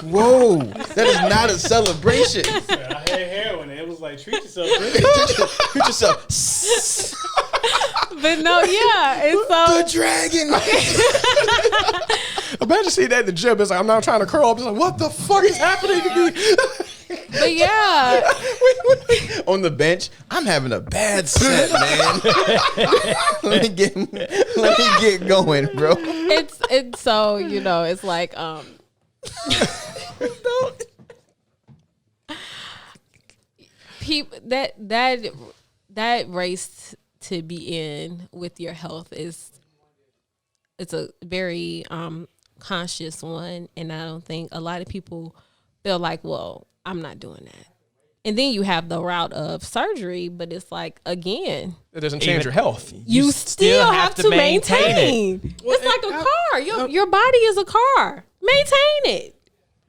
whoa, that is not a celebration. I had heroin, and it was like, treat yourself. Treat yourself. But no, yeah, it's The dragon. Imagine seeing that in the gym. It's like I'm now trying to curl up. It's like, what the fuck is happening to me? But yeah, On the bench, I'm having a bad set, man. let me get going, bro. it's so it's like people that race to be in with your health it's a very conscious one, and I don't think a lot of people feel like, well, I'm not doing that. And then you have the route of surgery, but it's like, again, It doesn't change your health. you still have to maintain. Well, It's like a car. Your body is a car. Maintain it.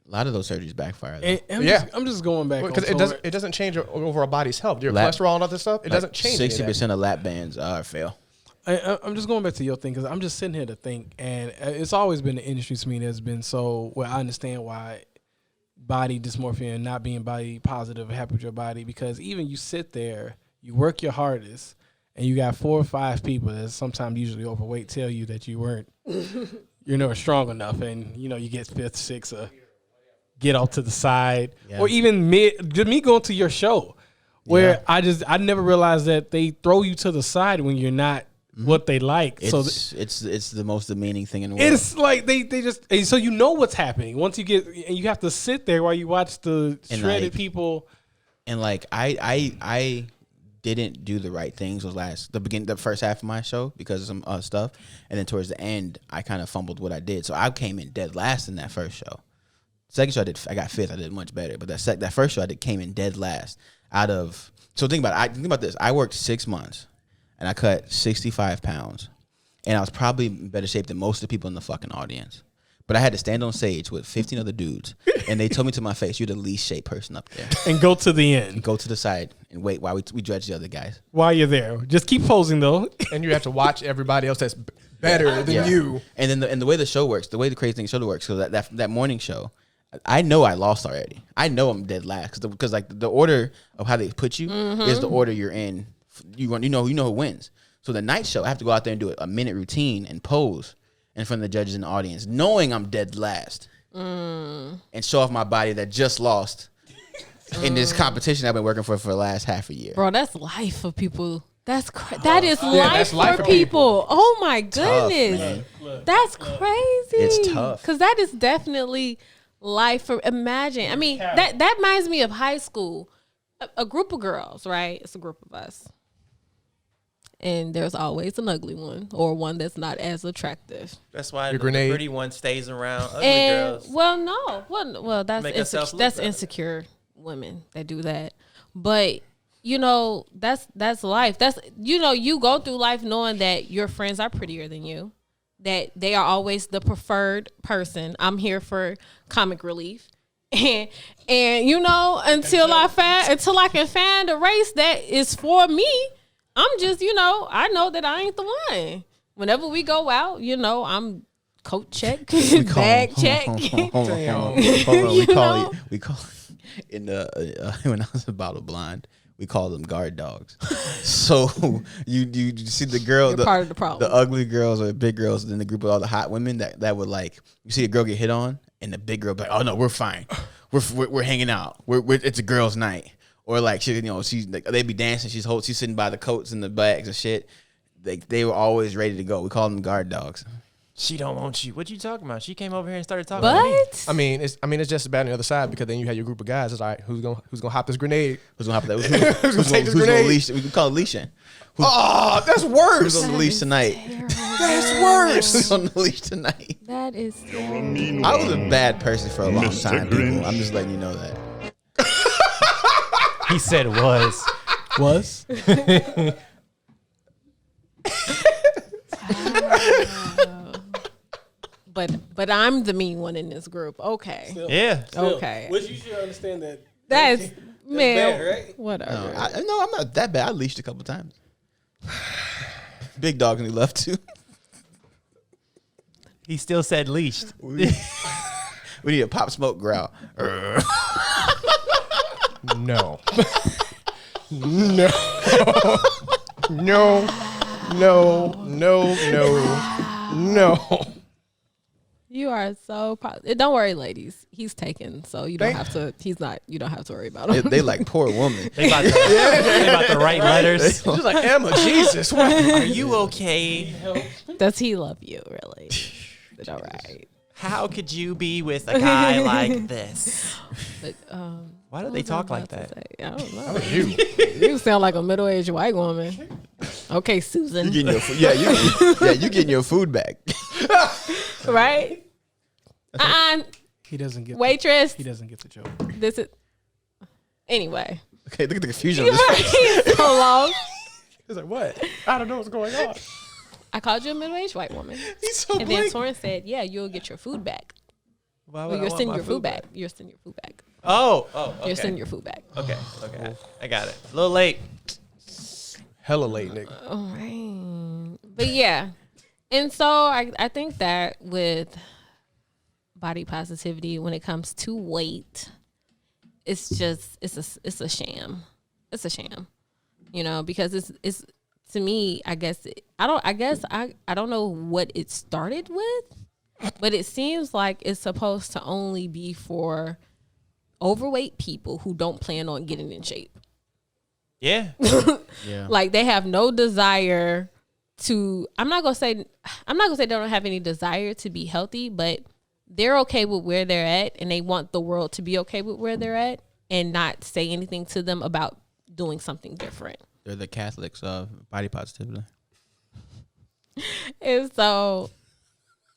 A lot of those surgeries backfire. Though. And I'm just going back Because it doesn't change your overall body's health. Your Lap- cholesterol and other stuff, it doesn't change. 60% of lap bands fail. I'm just going back to your thing because I'm just sitting here to think, and it's always been the industry to me that's been so. Well, I understand why body dysmorphia and not being body positive, happy with your body, because even you sit there, you work your hardest, and you got 4 or 5 people that sometimes usually overweight tell you that you weren't, you're never strong enough, and you get 5th, 6th, get off to the side, or even just me going to your show, where I never realized that they throw you to the side when you're not what they like. It's the most demeaning thing in the world. It's like they just, and so you know what's happening once you get, and you have to sit there while you watch the shredded people. And like I didn't do the right things the first half of my show because of some other stuff, and then towards the end I kind of fumbled what I did. So I came in dead last in that first show. Second show I got 5th. I did much better, but that first show came in dead last. So think about this. I worked 6 months. And I cut 65 pounds. And I was probably in better shape than most of the people in the fucking audience. But I had to stand on stage with 15 other dudes. And they told me to my face, you're the least shaped person up there. And go to the end. Go to the side and wait while we judge the other guys. While you're there. Just keep posing, though. And you have to watch everybody else that's better than you. And then the way the show works, the way the crazy thing show works, so that morning show, I know I lost already. I know I'm dead last. Because like the order of how they put you is the order you're in. You know who wins. So the night show, I have to go out there and do a minute routine and pose in front of the judges and the audience, knowing I'm dead last, and show off my body that just lost in this competition I've been working for the last half a year. Bro, that's life for people. That is life for people. Oh my goodness, that's crazy. It's tough because that is definitely life for. Imagine, I mean, that reminds me of high school. A group of girls, right? It's a group of us. And there's always an ugly one or one that's not as attractive. That's why the pretty one stays around. Ugly girls. Well, that's insecure women that do that. But that's life. That's you go through life knowing that your friends are prettier than you, that they are always the preferred person. I'm here for comic relief. And until I can find a race that is for me, I'm just, I know that I ain't the one. Whenever we go out, I'm coat check, bag check. Hold on. We call it in the when I was a bottle blind, we call them guard dogs. So you see the girl, part of the problem. The ugly girls or the big girls in the group of all the hot women that would like, you see a girl get hit on and the big girl be like, oh no, we're fine. We're hanging out. It's a girls' night. Or like she's like, they be dancing. She's sitting by the coats and the bags and shit. They were always ready to go. We call them guard dogs. She don't want you. What you talking about? She came over here and started talking. But to me. It's just as bad on the other side because then you have your group of guys. It's all right. Who's gonna hop this grenade? Who's gonna hop that? Who's gonna take this grenade? We call it leashing. That's worse. Who's on the leash tonight? That's worse. Who's on the leash tonight? that is terrible. I was a bad person for a long time, people. I'm just letting you know that. He said was. But I'm the mean one in this group. Okay. Yeah. Okay. Which you should understand that. That's man. bad, right? Whatever. No, I'm not that bad. I leashed a couple times. Big dog and he left too. He still said leashed. We need a Pop Smoke growl. No. No. No. You are so don't worry, ladies. He's taken, so you don't have to. He's not. You don't have to worry about him. They like poor woman. They about to write letters. She's like, Emma, Jesus. Are you okay? Does he love you, really? All right. How could you be with a guy like this? But Why do they talk like that? I don't know. You sound like a middle-aged white woman. Okay, Susan. You getting your food, you getting your food back. Right? He doesn't get Waitress. He doesn't get the joke. This is anyway. Okay, look at the confusion on this face. So long. He's like, what? I don't know what's going on. I called you a middle-aged white woman. He's so And then Torrance said, yeah, you'll get your food back. Why Well, would I you're want sending my your food back. You're sending your food back. Oh, okay. You're sending your food back. Okay. I got it. A little late. Hella late, nigga. All right. But yeah. And so I think that with body positivity, when it comes to weight, it's a sham. It's a sham. You know, because it's to me, I don't know what it started with, but it seems like it's supposed to only be for overweight people who don't plan on getting in shape. Yeah. Yeah. Like they have no desire to, I'm not gonna say they don't have any desire to be healthy, but they're okay with where they're at and they want the world to be okay with where they're at and not say anything to them about doing something different. They're the Catholics of body positivity. And so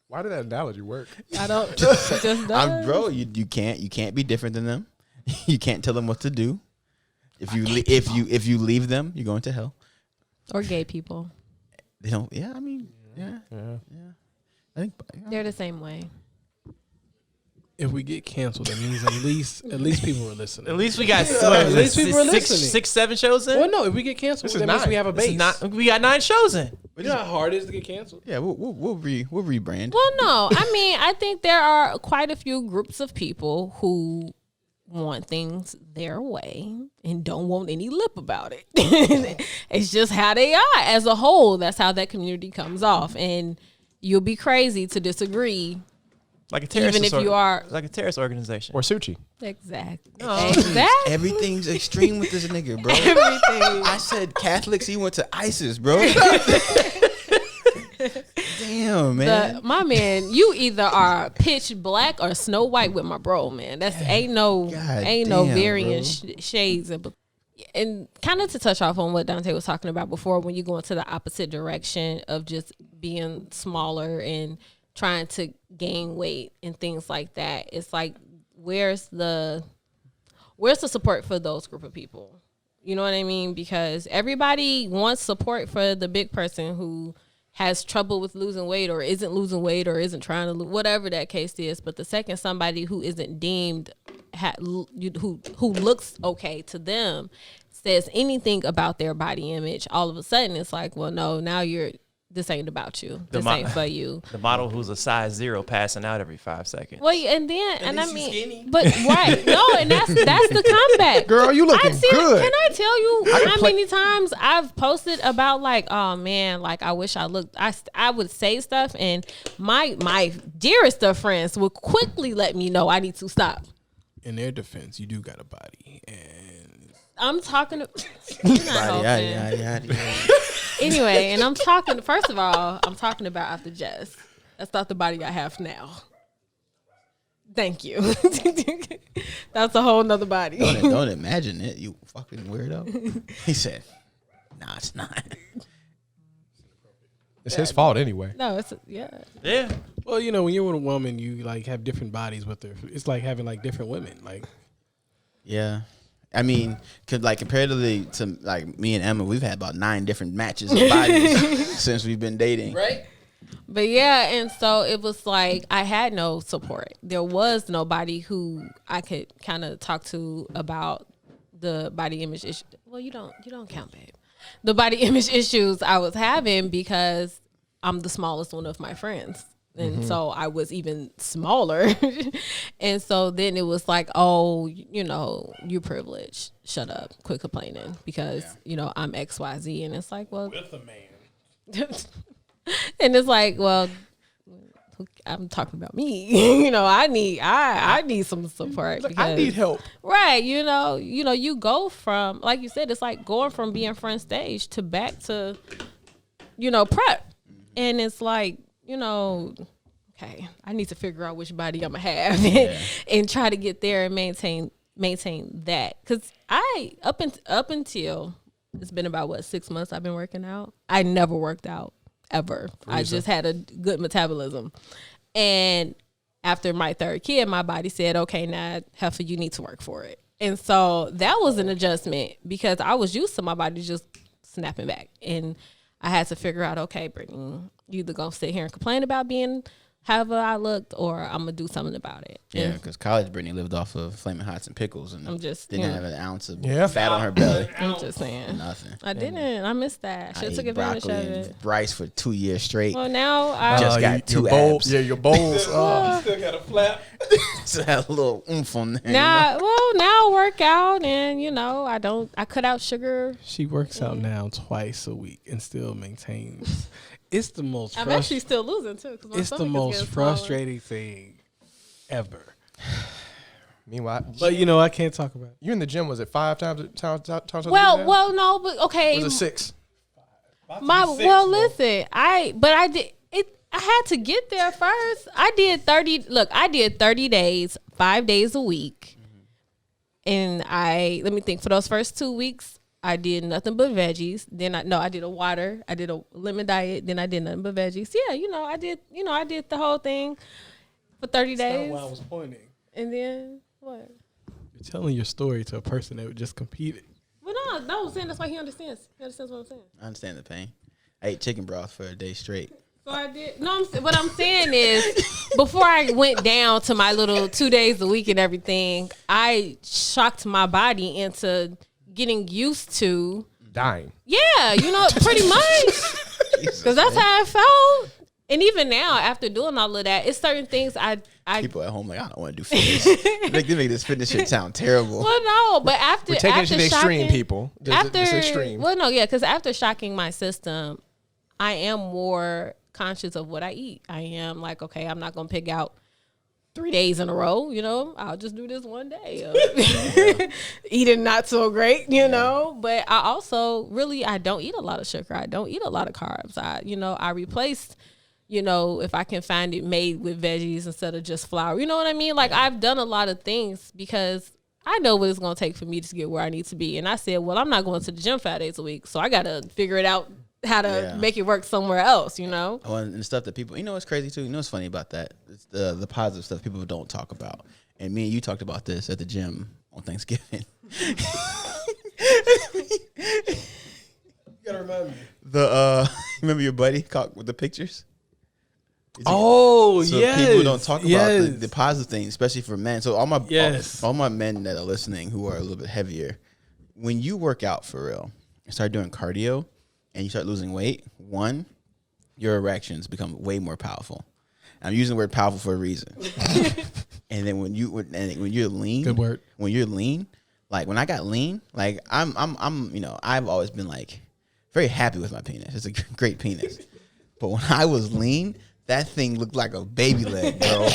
Why did that analogy work? I don't it just does. Bro, you can't be different than them. You can't tell them what to do. If you leave them, you're going to hell. Or gay people. They don't. Yeah, I mean, yeah. I think They're the same way. If we get canceled, that means at least people are listening. At least we got At least people are listening. 6, 7 shows in. Well, no, if we get canceled, This is that means 9. we have a base. We got 9 shows in. You know how hard it is to get canceled? Yeah, we'll rebrand. Well, no. I mean, I think there are quite a few groups of people who want things their way and don't want any lip about it. It's just how they are as a whole. That's how that community comes off. And you'll be crazy to disagree. Like a terrorist, Even if you are like a terrorist organization. Or Suchi. exactly. No. Exactly. Everything's extreme with this nigga, bro. Everything. I said Catholics. He went to ISIS, bro. Damn, man. My man, you either are pitch black or Snow White with my bro, man. That's ain't no damn, varying shades and kind of to touch off on what Dante was talking about before, when you go into the opposite direction of just being smaller and trying to gain weight and things like that. It's like, where's the support for those group of people? You know what I mean? Because everybody wants support for the big person who has trouble with losing weight or isn't losing weight or isn't trying to lose, whatever that case is. But the second somebody who isn't deemed who looks okay to them says anything about their body image, all of a sudden it's like, well, no, now this ain't about you. This ain't for you. The model who's a size 0 passing out every 5 seconds. Well, and I mean, but right, no, and that's the comeback. Girl, you looking good. Can I tell you how many times I've posted about like, oh man, like I wish I looked. I would say stuff, and my dearest of friends would quickly let me know I need to stop. In their defense, you do got a body, and I'm talking to Body. anyway, and I'm talking. First of all, I'm talking about after Jess. That's not the body I have now. Thank you. That's a whole nother body. Don't imagine it, you fucking weirdo. He said, "Nah, it's not." It's his fault anyway. No, it's yeah. well, you know, when you're with a woman, you like have different bodies with her. It's like having like different women. Like, Yeah. I mean, compared to like me and Emma, we've had about 9 different matches of bodies since we've been dating. Right. But yeah, and so it was like I had no support. There was nobody who I could kind of talk to about the body image issue. Well, you don't count, babe. The body image issues I was having because I'm the smallest one of my friends. And so I was even smaller. And so then it was like, oh, you know, you're privileged. Shut up. Quit complaining because, you know, I'm XYZ. And it's like, well. with a man. And it's like, well, I'm talking about me. You know, I need some support. Like, I need help. Right. You know, you go from, like you said, it's like going from being front stage to back to, you know, prep. And it's like, you know, okay, I need to figure out which body I'm going to have and try to get there and maintain maintain that. Because I, up until, it's been about, 6 months I've been working out. I never worked out, ever. I just had a good metabolism. And after my third kid, my body said, okay, now, heifer, you need to work for it. And so that was an adjustment because I was used to my body just snapping back. And I had to figure out, okay, Brittany, you either going to sit here and complain about being however I looked, or I'm gonna do something about it. Yeah, because college Brittany lived off of Flaming Hots and pickles, and I'm just didn't have an ounce of fat on her belly. I'm just saying, nothing. I didn't. I missed that. Should have took advantage of it. Rice for 2 years straight. Well, now I just got two abs. Yeah, your bowls. Still got a flap. Still had a little oomph on there. now. Well, now I work out, and I cut out sugar. She works out now twice a week and still maintains. It's the most. I'm actually still losing too. It's the most frustrating thing ever. Meanwhile, but I can't talk about it. You in the gym? Was it 5 times a week? Well, no, but okay. Was it 6? Listen, I did it. I had to get there first. I did 30. Look, I did 30 days, 5 days a week, and let me think. For those first 2 weeks, I did nothing but veggies. Then I did a water. I did a lemon diet. Then I did nothing but veggies. Yeah, I did the whole thing for 30 That's days. not why I was pointing. And then what? You're telling your story to a person that just competed. Well, no, I'm saying that's why he understands. He understands what I'm saying. I understand the pain. I ate chicken broth for a day straight. So I did. No, what I'm saying is, before I went down to my little 2 days a week and everything, I shocked my body into getting used to dying. Yeah, pretty much. Because that's how I felt. And even now, after doing all of that, it's certain things I people at home like, I don't want to do fitness. They make this fitness shit sound terrible. Well, no, but after we're taking it to the extreme, shocking, people. It's extreme. Well, no, yeah, because after shocking my system, I am more conscious of what I eat. I am like, okay, I'm not gonna pick out 3 days in a row, I'll just do this one day of eating not so great, but I also I don't eat a lot of sugar. I don't eat a lot of carbs. I replaced, if I can find it made with veggies instead of just flour, you know what I mean? Like I've done a lot of things because I know what it's going to take for me to get where I need to be. And I said, well, I'm not going to the gym 5 days a week. So I got to figure it out how to make it work somewhere else, Oh, and stuff that people, what's crazy too? What's funny about that? It's the positive stuff people don't talk about. And me and you talked about this at the gym on Thanksgiving. You gotta remind me. Remember your buddy caught with the pictures? So yes. People don't talk about the positive things, especially for men. So all my men that are listening who are a little bit heavier, when you work out for real and start doing cardio and you start losing weight, one, your erections become way more powerful. I'm using the word powerful for a reason. And then when you're lean, good word. When you're lean, like when I got lean, like I'm I've always been like very happy with my penis. It's a great penis. But when I was lean, that thing looked like a baby leg, bro.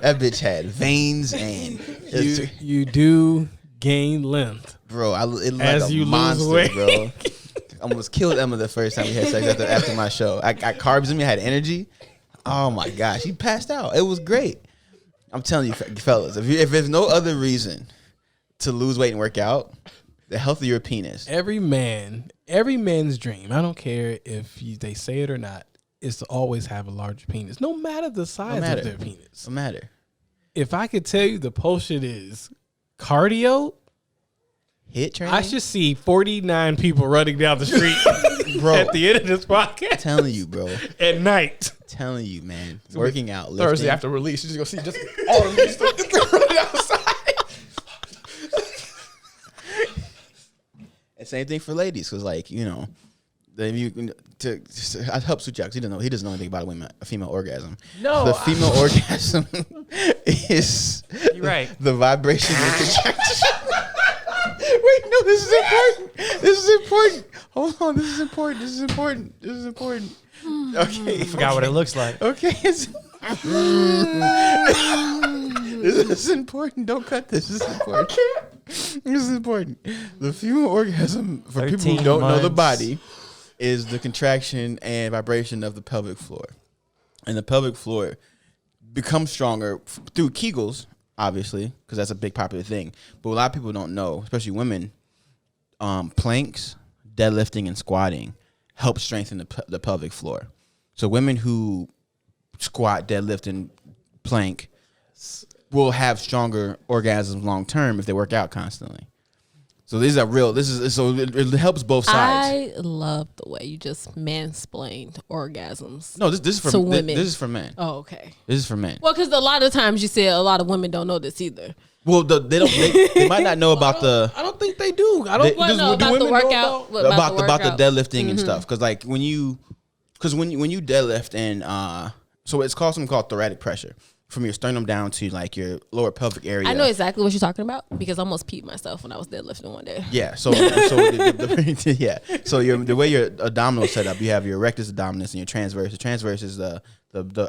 That bitch had veins and you do gain length, bro. It looked as like a you monster, lose weight. bro. I almost killed Emma the first time we had sex after my show. I got carbs in me, I had energy. Oh my gosh, she passed out. It was great. I'm telling you, fellas, if there's no other reason to lose weight and work out, the healthier your penis. Every man's dream, I don't care if they say it or not, is to always have a larger penis, no matter the size of their penis. No matter. If I could tell you the potion is cardio, hit training, I should see 49 people running down the street bro, at the end of this podcast. Telling you, bro. At night. Telling you, man. Working out. Lifting. Thursday after release, you're just going to see just all of them running outside. And same thing for ladies, because I help Suchak. He doesn't know anything about a female orgasm. No, the female orgasm is you're right. The vibration and contraction. Wait, no, this is important. This is important. Hold on, this is important. Okay, I forgot what it looks like. Okay, this is important. Don't cut this. This is important. This is important. The female orgasm, for people who don't know the body, is the contraction and vibration of the pelvic floor. And the pelvic floor becomes stronger through Kegels. obviously, because that's a big popular thing. But a lot of people don't know, especially women, planks, deadlifting, and squatting help strengthen the pelvic floor. So women who squat, deadlift, and plank will have stronger orgasms long term if they work out constantly. So these are real. It helps both sides. I love the way you just mansplained orgasms. No, this is for women. This is for men. Oh, okay. This is for men. Well, because a lot of times you said a lot of women don't know this either. Well, they might not know about the. I don't think they do. I don't. Well, no, about the workout. About the deadlifting and stuff, because like when you deadlift and so it's called something called thoracic pressure from your sternum down to like your lower pelvic area. I know exactly what you're talking about because I almost peed myself when I was deadlifting one day. Yeah. So yeah. So the way your abdominal is set up, you have your rectus abdominis and your transverse. The transverse is the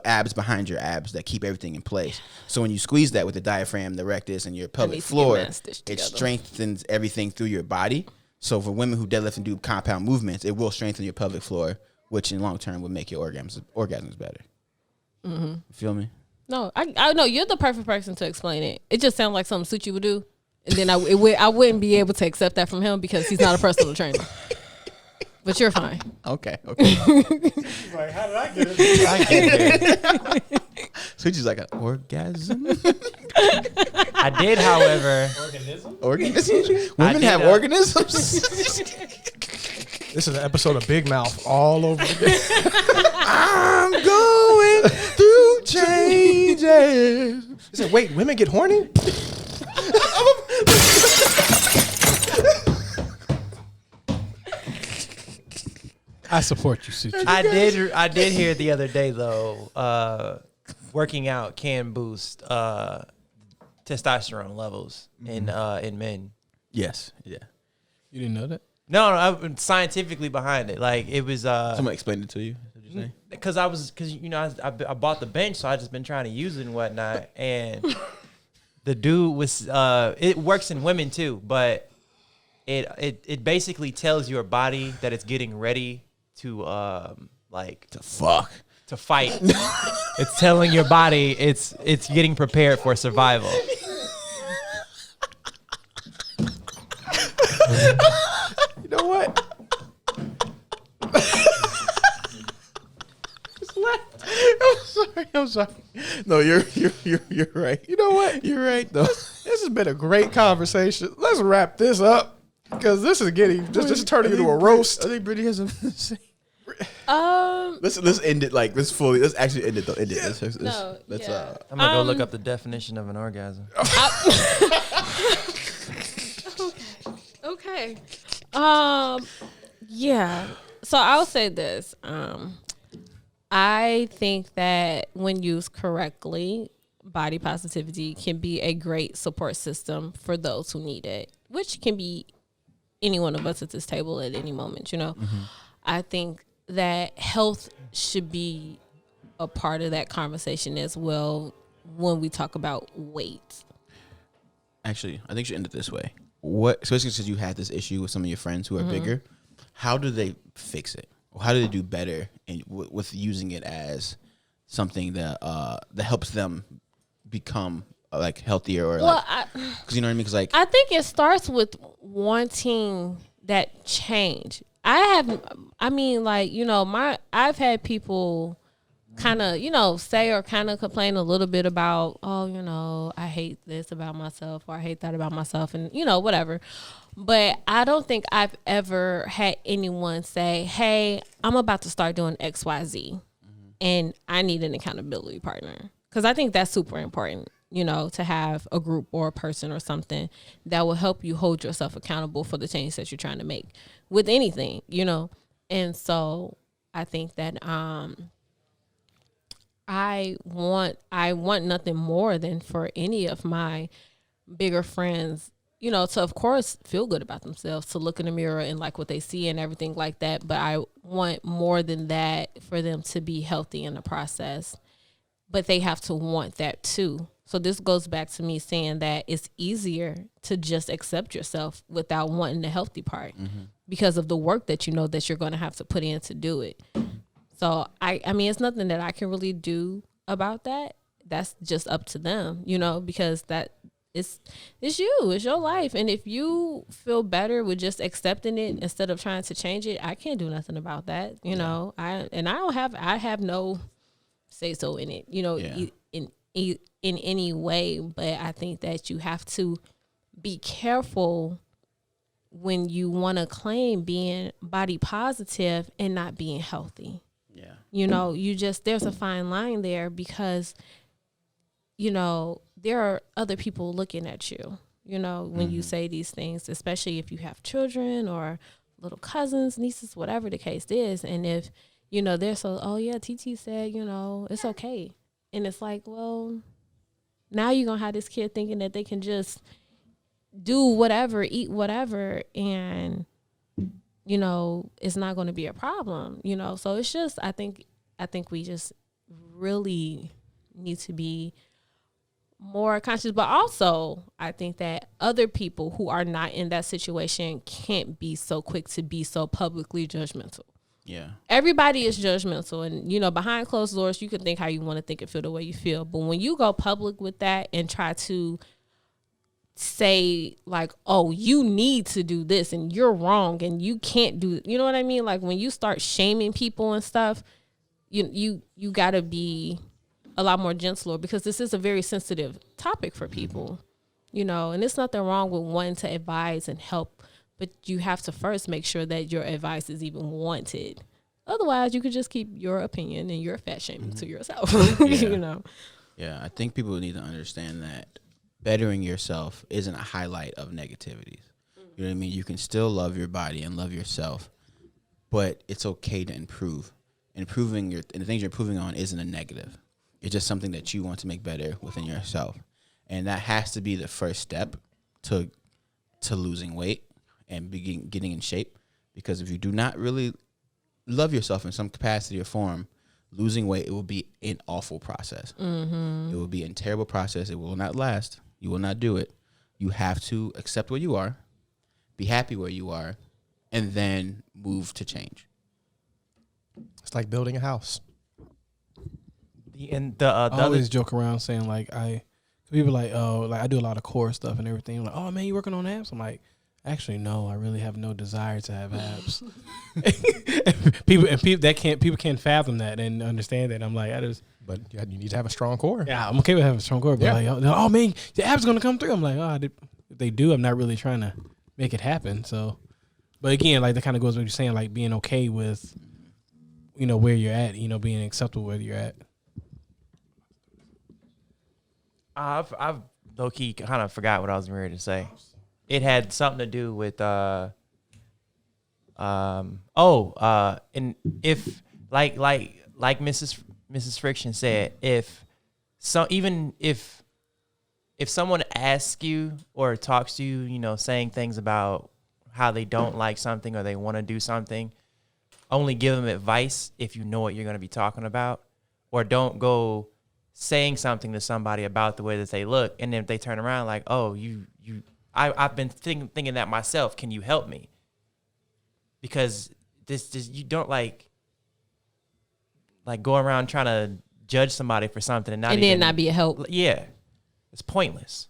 abs behind your abs that keep everything in place. So when you squeeze that with the diaphragm, the rectus, and your pelvic floor, it strengthens everything through your body. So for women who deadlift and do compound movements, it will strengthen your pelvic floor, which in long term would make your orgasms better. Mm-hmm. Feel me? No, I know you're the perfect person to explain it. It just sounds like something Suchi would do, and then I wouldn't be able to accept that from him because he's not a personal trainer. But you're fine. Okay. He's like, how did I get it? I get it. Suchi's like an orgasm. I did, however. Organisms? Women have organisms? This is an episode of Big Mouth all over again. I'm going through changes. He said, wait, women get horny? I support you, Suchi. I did hear the other day though, working out can boost testosterone levels in men. Yes. Yeah. You didn't know that? No, scientifically behind it. Like it was. Someone explained it to you. Because I bought the bench, so I just been trying to use it and whatnot. And the dude was. It works in women too, but it basically tells your body that it's getting ready to to fight. It's telling your body it's getting prepared for survival. You know what? I'm sorry. No, you're right. You know what? You're right though. This has been a great conversation. Let's wrap this up because this is this is turning into a roast. I think Brittany has something to say. Let's end it like let's actually end it though. End it. I'm gonna go look up the definition of an orgasm. Okay. Yeah. So I'll say this. I think that when used correctly, body positivity can be a great support system for those who need it, which can be any one of us at this table at any moment, you know. Mm-hmm. I think that health should be a part of that conversation as well when we talk about weight. Actually, I think you should end it this way. Especially since you had this issue with some of your friends who are bigger, how do they fix it? How do they do better with using it as something that helps them become like healthier or because you know what I mean? Because like I think it starts with wanting that change. I've had people kind of say or kind of complain a little bit about, I hate this about myself or I hate that about myself and whatever. But I don't think I've ever had anyone say, hey, I'm about to start doing XYZ and I need an accountability partner. Because I think that's super important, to have a group or a person or something that will help you hold yourself accountable for the change that you're trying to make with anything, And so I think that I want nothing more than for any of my bigger friends, to of course feel good about themselves, to look in the mirror and like what they see and everything like that. But I want more than that for them to be healthy in the process. But they have to want that too. So this goes back to me saying that it's easier to just accept yourself without wanting the healthy part because of the work that that you're going to have to put in to do it. So I mean, it's nothing that I can really do about that. that's just up to them, you know, because it's your life. And if you feel better with just accepting it instead of trying to change it, I can't do nothing about that. You know, I have no say so in it, you know, in any way. But I think that you have to be careful when you want to claim being body positive and not being healthy. Yeah. You know, there's a fine line there, because, you know, there are other people looking at you, you know, when you say these things, especially if you have children or little cousins, nieces, whatever the case is. And if, you know, they're so, oh yeah, TT said, you know, it's okay. And it's like, well, now you're going to have this kid thinking that they can just do whatever, eat whatever, and, you know, it's not going to be a problem, you know? So it's just, I think we just really need to be more conscious. But also, I think that other people who are not in that situation can't be so quick to be so publicly judgmental. Yeah. Everybody is judgmental, and, you know, behind closed doors, you can think how you want to think and feel the way you feel. But when you go public with that and try to say like, oh, you need to do this and you're wrong and you can't do it, you know what I mean? Like when you start shaming people and stuff, you got to be a lot more gentler, because this is a very sensitive topic for people, you know, and there's nothing wrong with wanting to advise and help, but you have to first make sure that your advice is even wanted. Otherwise, you could just keep your opinion and your fat shaming to yourself, you know? Yeah, I think people need to understand that bettering yourself isn't a highlight of negativities. You know what I mean? You can still love your body and love yourself, but it's okay to improve. And the things you're improving on isn't a negative. It's just something that you want to make better within yourself. And that has to be the first step to losing weight and getting in shape. Because if you do not really love yourself in some capacity or form, losing weight, it will be an awful process. It will be a terrible process. It will not last. You will not do it. You have to accept where you are, be happy where you are, and then move to change. It's like building a house. I always joke around saying like people like, oh, like I do a lot of core stuff and everything. Like, oh man, you working on abs? I'm like, actually no, I really have no desire to have abs. People can't fathom that and understand that. I'm like, But you need to have a strong core. yeah, I'm okay with having a strong core, but Yeah. like, oh man, the abs gonna come through. I'm like, oh, if they do, I'm not really trying to make it happen. So, but again, like that kind of goes with what you're saying, like being okay with, you know, where you're at, you know, being acceptable where you're at. I've low key kind of forgot what I was ready to say. It had something to do with and if like Mrs. Friction said, if someone asks you or talks to you, you know, saying things about how they don't like something or they want to do something, only give them advice if you know what you're going to be talking about, or don't go saying something to somebody about the way that they look, and then if they turn around like, oh, I've been thinking that myself, can you help me? Because this you don't like go around trying to judge somebody for something and then not be a help. Yeah, it's pointless.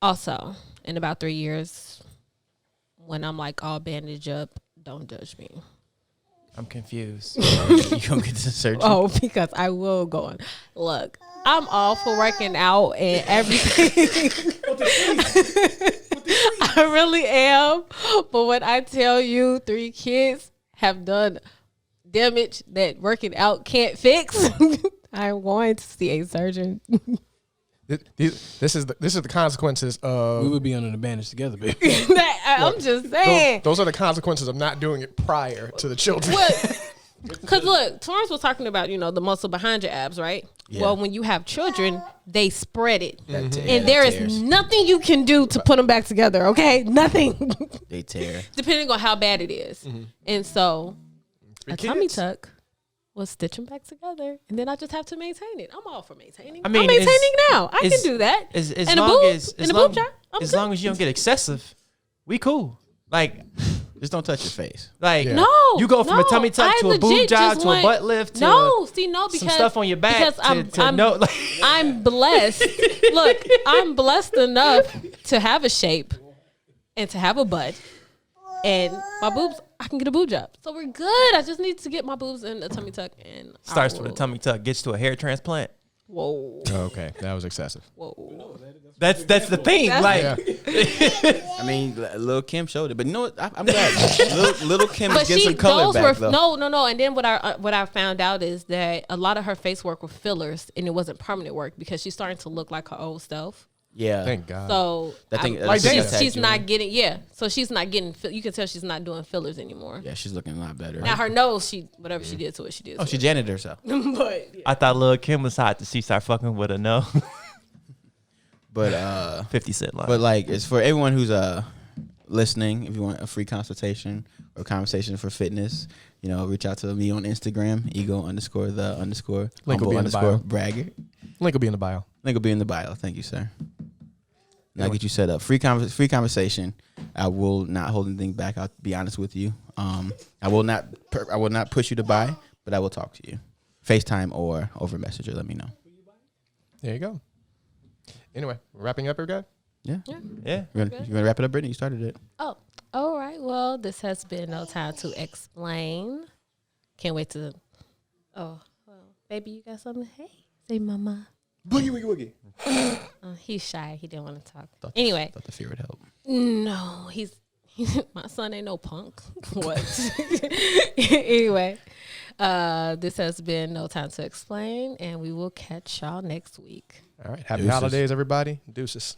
Also, in about 3 years, when I'm like all bandaged up, don't judge me. I'm confused. You don't get to surgery. Oh, because I will go on. Look, I'm all for working out and everything. I really am. But when I tell you 3 kids have done damage that working out can't fix, I'm going to see a surgeon. This is the consequences of. We would be under the bandage together, baby. I'm just saying. Those are the consequences of not doing it prior to the children. Because look, Torrance was talking about, you know, the muscle behind your abs, right? Yeah. Well, when you have children, they spread it. Mm-hmm. And there is nothing you can do to put them back together, okay? Nothing. They tear. Depending on how bad it is. And so, a tummy kids. tuck will stitch them back together. And then I just have to maintain it. I'm all for maintaining. I mean, I'm maintaining now. I can do that. As And long as boob job, I'm as good. long as you don't get excessive, we cool. Like, Just don't touch your face. Like No, you go from a tummy tuck I to a boob legit job just to a went- butt lift to because some stuff on your back because I'm blessed. Look, I'm blessed enough to have a shape and to have a butt, and my boobs. I can get a boob job, so we're good. I just need to get my boobs in a tummy tuck, and starts with a tummy tuck, gets to a hair transplant. Whoa, Okay, that was excessive. whoa. That's the thing. That's- I mean, Lil Kim showed it, but you know what? I'm glad Lil Kim is But getting some color back though. no. And then what I found out is that a lot of her face work were fillers, and it wasn't permanent work because she's starting to look like her old self. Yeah, Thank God. So That thing- I- like she's not getting so she's not getting. You can tell she's not doing fillers anymore. yeah, she's looking a lot better. Now her nose, whatever she did to it, she did. Oh, to she it. janited herself. But yeah. I thought Lil Kim was hot to see start fucking with a no. But 50 Cent line. But like, it's for everyone who's listening. If you want a free consultation or conversation for fitness, reach out to me on Instagram, ego_the_ Link will be in the bio. bragger. Link will be in the bio. Link will be in the bio. Thank you, sir. I'll get you set up. Free conversation. I will not hold anything back. I'll be honest with you. I will not push you to buy, but I will talk to you, FaceTime or over Messenger. Let me know. There you go. Anyway, wrapping up, every guy. Yeah. yeah. You want to wrap it up, Brittany? You started it. Oh, all right. Well, this has been No Time to Explain. Can't wait to. Oh, well, baby, you got something? Hey, say mama. Boogie, woogie, woogie. He's shy. He didn't want to talk. Anyway. Thought the fear would help. No, he's my son ain't no punk. What? Anyway, this has been No Time to Explain, and we will catch y'all next week. All right. Happy Deuces. holidays, everybody. Deuces.